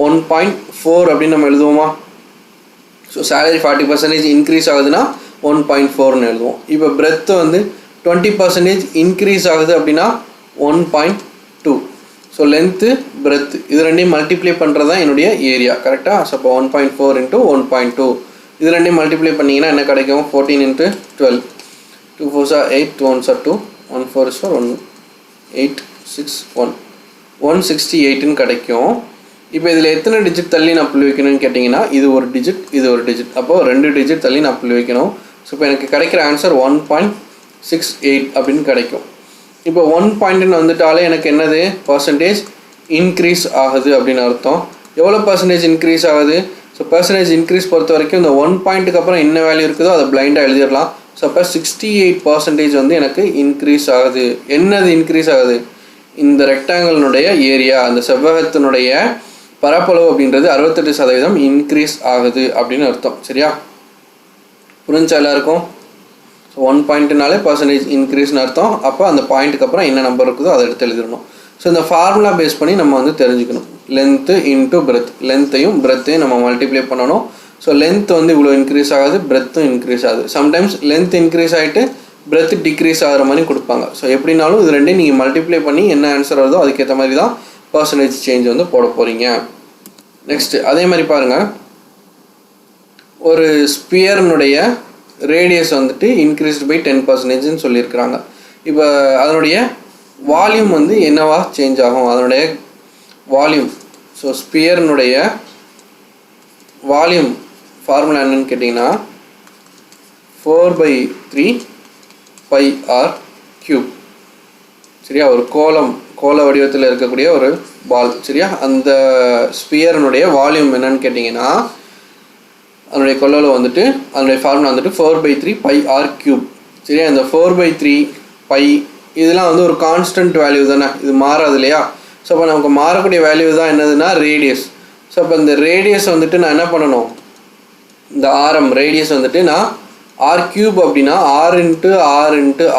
1.4 அப்படின்னு நம்ம எழுதுவோமா. ஸோ சேலரி 40% இன்க்ரீஸ் ஆகுதுன்னா 1.4ன்னு எழுதுவோம். இப்போ பிரெத் வந்து 20% இன்க்ரீஸ் ஆகுது அப்படின்னா 1.2. ஸோ லென்த்து, பிரெத் இது ரெண்டையும் மல்டிப்ளை பண்ணுறது தான் என்னுடைய ஏரியா. கரெக்டாக? ஸோ இப்போ 1.4 இன்ட்டு 1.2 இது ரெண்டையும் மல்டிப்ளை பண்ணிங்கன்னா என்ன கிடைக்கும், 14 into 12, 2 4s are 8, 2 1s are 2, 1 4 is 4, 1 8 6 1 168ன்னு கிடைக்கும். இப்போ இதில் எத்தனை டிஜிட் தள்ளி நான் புள்ளி வைக்கணும்னு கேட்டிங்கன்னா இது ஒரு டிஜிட், இது ஒரு டிஜிட். அப்போது 2 டிஜிட் தள்ளி நான் புள்ளி வைக்கணும். ஸோ இப்போ எனக்கு கிடைக்கிற ஆன்சர் 1.68 அப்படின்னு கிடைக்கும். இப்போ 1 பாயிண்ட்னு வந்துட்டாலே எனக்கு என்னது, பர்சன்டேஜ் இன்க்ரீஸ் ஆகுது அப்படின்னு அர்த்தம். எவ்வளோ பர்சன்டேஜ் இன்க்ரீஸ் ஆகுது, ஸோ பர்சன்டேஜ் இன்க்ரீஸ் பொறுத்த வரைக்கும் இந்த 1 பாயிண்ட்டுக்கு அப்புறம் என்ன வேல்யூ இருக்குதோ அதை பிளைண்டாக எழுதிடலாம். ஸோ அப்போ 68% வந்து எனக்கு இன்க்ரீஸ் ஆகுது. என்னது இன்க்ரீஸ் ஆகுது, இந்த ரெக்டாங்கிளினுடைய ஏரியா, அந்த செவ்வகத்தினுடைய பரப்பளவு அப்படின்றது 68% இன்க்ரீஸ் ஆகுது அப்படின்னு அர்த்தம். சரியா? புரிஞ்சா எல்லாருக்கும்? ஸோ 1 பாயிண்ட்னாலே பர்சன்டேஜ் இன்க்ரீஸ்னு அர்த்தம். அப்போ அந்த பாயிண்ட்டுக்கு அப்புறம் என்ன நம்பர் இருக்குதோ அதை எடுத்து எழுதிடணும். ஸோ இந்த ஃபார்முலா பேஸ் பண்ணி நம்ம வந்து தெரிஞ்சுக்கணும். லென்த்து இன்ட்டு பிரெத், லென்த்தையும் பிரெத்தையும் நம்ம மல்டிப்ளை பண்ணணும். ஸோ லென்த் வந்து இவ்வளோ இன்க்ரீஸ் ஆகுது, பிரெத்தும் இன்க்ரீஸ் ஆகுது. சம்டைம்ஸ் லென்த் இன்க்ரீஸ் ஆகிட்டு பிரெத் டிக்ரீஸ் ஆகிற மாதிரி கொடுப்பாங்க. ஸோ எப்படினாலும் இது ரெண்டையும் நீங்கள் மல்டிப்ளை பண்ணி என்ன ஆன்சர் வருதோ அதுக்கேற்ற மாதிரி தான் பர்சன்டேஜ் சேஞ்ச் வந்து போட போகிறீங்க. நெக்ஸ்ட்டு அதே மாதிரி பாருங்கள், ஒரு ஸ்பியர்னுடைய ரேடியஸ் வந்துட்டு இன்க்ரீஸ்டு பை 10%ன்னு சொல்லியிருக்கிறாங்க. இப்போ அதனுடைய வால்யூம் வந்து என்னவா சேஞ்ச் ஆகும், அதனுடைய வால்யூம். ஸோ ஸ்பியர்னுடைய வால்யூம் ஃபார்முலா என்னன்னு கேட்டிங்கன்னா 4/3 πr3. சரியா? ஒரு கோல வடிவத்தில் இருக்கக்கூடிய ஒரு பால். சரியா? அந்த ஸ்பியர்னுடைய வால்யூம் என்னன்னு கேட்டிங்கன்னா அதனுடைய கொள்ளளவு வந்துட்டு அதனுடைய ஃபார்முலா வந்துட்டு 4/3 πr3. சரியா? இந்த 4/3 π இதெல்லாம் வந்து ஒரு கான்ஸ்டன்ட் வேல்யூ தானே, இது மாறாது இல்லையா? ஸோ அப்போ நமக்கு மாறக்கூடிய வேல்யூ தான் என்னதுன்னா ரேடியஸ். ஸோ அப்போ இந்த ரேடியஸ் வந்துட்டு நான் என்ன பண்ணணும், இந்த ஆரம் ரேடியஸ் வந்துட்டு நான் ஆர் கியூப் அப்படின்னா ஆர் இன்ட்டு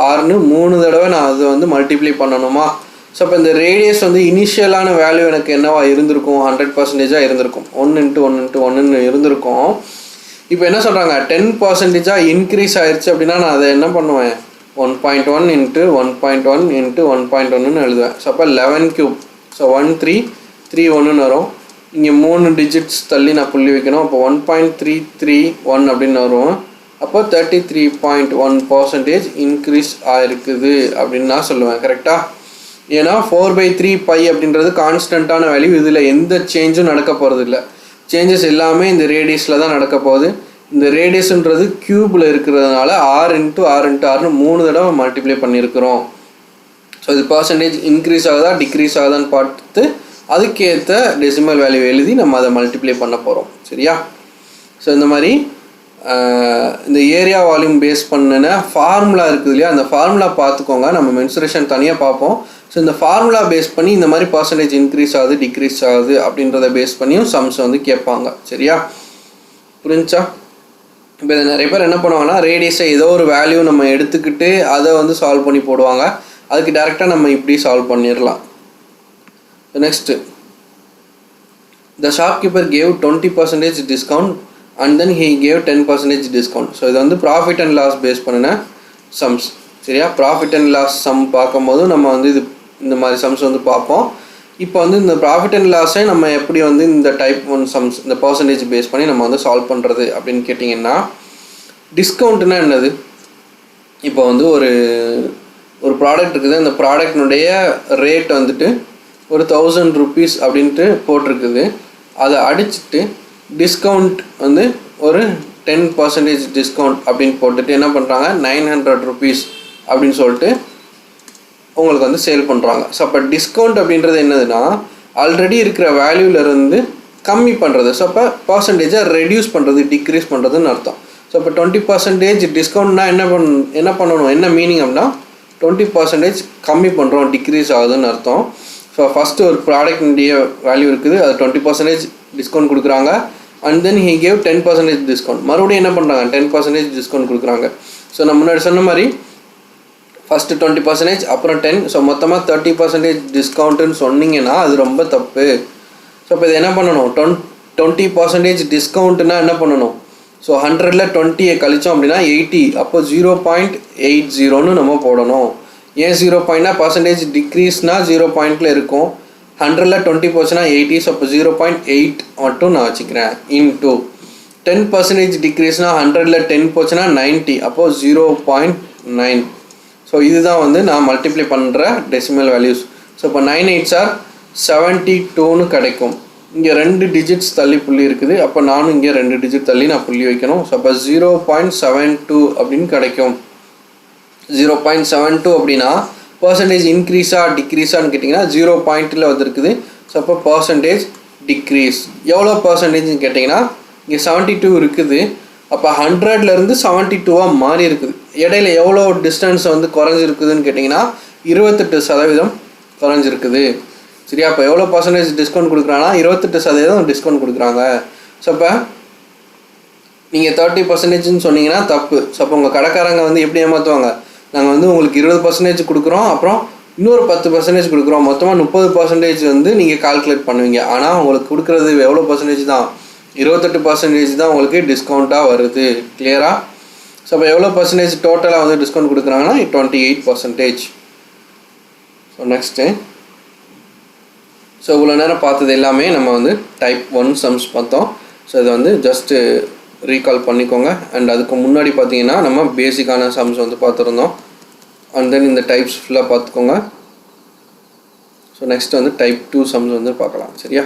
ஆர்னு 3 தடவை நான் அதை வந்து மல்டிப்ளை பண்ணணுமா. ஸோ அப்போ இந்த ரேடியஸ் வந்து இனிஷியலான வேல்யூ எனக்கு என்னவா இருந்திருக்கும், 100% இருந்திருக்கும், 1 × 1 இருந்திருக்கும். இப்போ என்ன சொல்கிறாங்க, 10% இன்க்ரீஸ் ஆயிடுச்சு அப்படின்னா நான் அதை என்ன பண்ணுவேன், 1.1 × 1.1 × 1.1 எழுதுவேன். ஸோ அப்போ 11 கியூப், ஸோ 1331 வரும். இங்கே 3 டிஜிட்ஸ் தள்ளி நான் புள்ளி வைக்கணும். அப்போ 1.331 அப்படின்னு வரும். அப்போ 33.1% இன்க்ரீஸ் ஆகிருக்குது அப்படின்னு நான் சொல்லுவேன். கரெக்டாக? ஏன்னா 4/3π அப்படின்றது கான்ஸ்டண்ட்டான வேல்யூ. இதில் எந்த சேஞ்சும் நடக்க போகிறது இல்லை. சேஞ்சஸ் எல்லாமே இந்த ரேடியஸில் தான் நடக்க போகுது. இந்த ரேடியஸ்ன்றது க்யூபில் இருக்கிறதுனால ஆர் இன்ட்டு ஆர்னு 3 தடவை மல்டிப்ளை பண்ணியிருக்கிறோம். ஸோ இது பர்சன்டேஜ் இன்க்ரீஸ் ஆகுதா டிக்ரீஸ் ஆகுதான்னு பார்த்து அதுக்கேற்ற டெசிமல் வேல்யூ எழுதி நம்ம அதை மல்டிப்ளை பண்ண போகிறோம். சரியா? ஸோ இந்த மாதிரி இந்த ஏரியா வால்யூம் பேஸ் பண்ணின ஃபார்முலா இருக்குது இல்லையா, அந்த ஃபார்முலா பார்த்துக்கோங்க. நம்ம மென்சுரேஷன் தனியாக பார்ப்போம். ஸோ இந்த ஃபார்முலா பேஸ் பண்ணி இந்த மாதிரி பர்சன்டேஜ் இன்க்ரீஸ் ஆகுது டிக்ரீஸ் ஆகுது அப்படின்றத பேஸ் பண்ணியும் சம்ஸ் வந்து கேட்பாங்க. சரியா? புரிஞ்சா? இப்போ இதை நிறைய பேர் என்ன பண்ணுவாங்கன்னா, ரேடியஸை ஏதோ ஒரு வேல்யூ நம்ம எடுத்துக்கிட்டு அதை வந்து சால்வ் பண்ணி போடுவாங்க. அதுக்கு டேரெக்டாக நம்ம இப்படி சால்வ் பண்ணிடலாம். Next, the shopkeeper gave 20% discount and then he gave 10% discount. So இது வந்து ப்ராஃபிட் அண்ட் லாஸ் பேஸ் பண்ணின சம்ஸ். சரியா? ப்ராஃபிட் அண்ட் லாஸ் சம் பார்க்கும்போது நம்ம வந்து இந்த மாதிரி சம்ஸ் வந்து பார்ப்போம். இப்போ வந்து இந்த ப்ராஃபிட் அண்ட் லாஸை நம்ம எப்படி வந்து இந்த டைப் 1 சம்ஸ் இந்த பர்சன்டேஜ் பேஸ் பண்ணி நம்ம வந்து சால்வ் பண்ணுறது அப்படின்னு கேட்டிங்கன்னா, டிஸ்கவுண்ட்னா என்னது? இப்போ வந்து ஒரு ப்ராடக்ட் இருக்குது. அந்த ப்ராடக்ட்னுடைய ரேட் வந்துட்டு ஒரு 1000 rupees அப்படின்ட்டு போட்டிருக்குது. அதை அடிச்சுட்டு டிஸ்கவுண்ட் வந்து ஒரு 10% டிஸ்கவுண்ட் அப்படின்னு போட்டுட்டு என்ன பண்ணுறாங்க, 900 rupees அப்படின்னு சொல்லிட்டு உங்களுக்கு வந்து சேல் பண்ணுறாங்க. ஸோ அப்போ டிஸ்கவுண்ட் அப்படின்றது என்னதுன்னா, ஆல்ரெடி இருக்கிற வேல்யூலேருந்து கம்மி பண்ணுறது. ஸோ அப்போ பர்சன்டேஜை ரெடியூஸ் பண்ணுறது டிக்ரீஸ் பண்ணுறதுன்னு அர்த்தம். ஸோ அப்போ 20% டிஸ்கவுண்ட்னா என்ன பண்ணணும், என்ன மீனிங் அப்படின்னா 20% கம்மி பண்ணுறோம், டிக்ரீஸ் ஆகுதுன்னு அர்த்தம். ஸோ ஃபஸ்ட்டு ஒரு ப்ராடக்ட்னுடைய வேல்யூ இருக்குது, அது 20% டிஸ்கவுண்ட் கொடுக்குறாங்க. And then he gave 10% discount. மறுபடியும் என்ன பண்ணுறாங்க, 10% டிஸ்கவுண்ட் கொடுக்குறாங்க. ஸோ நம்ம முன்னாடி சொன்ன மாதிரி ஃபஸ்ட்டு 20% அப்புறம் 10, ஸோ மொத்தமாக 30% டிஸ்கவுண்ட்டுன்னு சொன்னீங்கன்னா அது ரொம்ப தப்பு. ஸோ இப்போ இது என்ன பண்ணணும், 20% டிஸ்கவுண்ட்டுனா என்ன பண்ணணும், ஸோ 100ல் 20 கழிச்சோம் அப்படின்னா 80, அப்போ 0.80ன்னு நம்ம போடணும். ஏன் 0 பர்சன்டேஜ் டிக்ரீஸ்னால் 0 இருக்கும், 100ல் 20 போச்சுன்னா 80, ஸோ அப்போ 0.8 மட்டும் நான் வச்சுக்கிறேன். இன்டூ 10% டிக்ரீஸ்னால் 100ல் 10 போச்சுன்னா 90, அப்போது 0.9. ஸோ இதுதான் வந்து நான் மல்டிப்ளை பண்ணுற டெசிமல் வேல்யூஸ். ஸோ இப்போ 9 8s are 72ன்னு கிடைக்கும். இங்கே 2 டிஜிட்ஸ் தள்ளி புள்ளி இருக்குது, அப்போ நானும் இங்கே 2 டிஜிட் தள்ளி நான் புள்ளி வைக்கணும். ஸோ அப்போ 0.72 அப்படின்னு கிடைக்கும். 0.72 அப்படின்னா பர்சன்டேஜ் இன்க்ரீஸாக டிக்ரீஸான்னு கேட்டிங்கன்னா 0 வந்துருக்குது. ஸோ அப்போ பர்சன்டேஜ் டிக்ரீஸ். எவ்வளோ பர்சன்டேஜ்னு கேட்டிங்கன்னா இங்கே 72 இருக்குது, அப்போ 100லேருந்து 72 மாறி இருக்குது. இடையில எவ்வளோ டிஸ்டன்ஸ் வந்து குறைஞ்சிருக்குதுன்னு கேட்டிங்கன்னா 28% குறைஞ்சிருக்குது. சரியா? அப்போ எவ்வளோ பர்சன்டேஜ் டிஸ்கவுண்ட் கொடுக்குறாங்கன்னா 28% டிஸ்கவுண்ட் கொடுக்குறாங்க. ஸோ அப்போ நீங்கள் 30%ன்னு சொன்னீங்கன்னா தப்பு. ஸோ அப்போ உங்கள் கடைக்காரங்க வந்து எப்படி ஏமாற்றுவாங்க, நாங்கள் வந்து உங்களுக்கு 20% கொடுக்குறோம், அப்புறம் இன்னொரு 10% கொடுக்குறோம், மொத்தமாக 30% வந்து நீங்கள் கால்குலேட் பண்ணுவீங்க. ஆனால் உங்களுக்கு கொடுக்குறது எவ்வளோ பர்சன்டேஜ் தான், 28% தான் உங்களுக்கு டிஸ்கவுண்ட்டாக வருது. கிளியராக? ஸோ அப்போ எவ்வளோ பர்சன்டேஜ் டோட்டலாக வந்து டிஸ்கவுண்ட் கொடுக்குறாங்கன்னா 28%. ஸோ நெக்ஸ்ட்டு, ஸோ இவ்வளோ நேரம் பார்த்தது எல்லாமே நம்ம வந்து டைப் 1 சம்ஸ் பார்த்தோம். ஸோ இதை வந்து ஜஸ்ட்டு ரீகால் பண்ணிக்கோங்க. அண்ட் அதுக்கு முன்னாடி பார்த்தீங்கன்னா நம்ம பேசிக்கான சம்ஸ் வந்து பார்த்துருந்தோம். அண்ட் தென் இந்த டைப்ஸ் ஃபுல்லாக பார்த்துக்கோங்க. ஸோ நெக்ஸ்ட் வந்து டைப் 2 சம்ஸ் வந்து பார்க்கலாம். சரியா?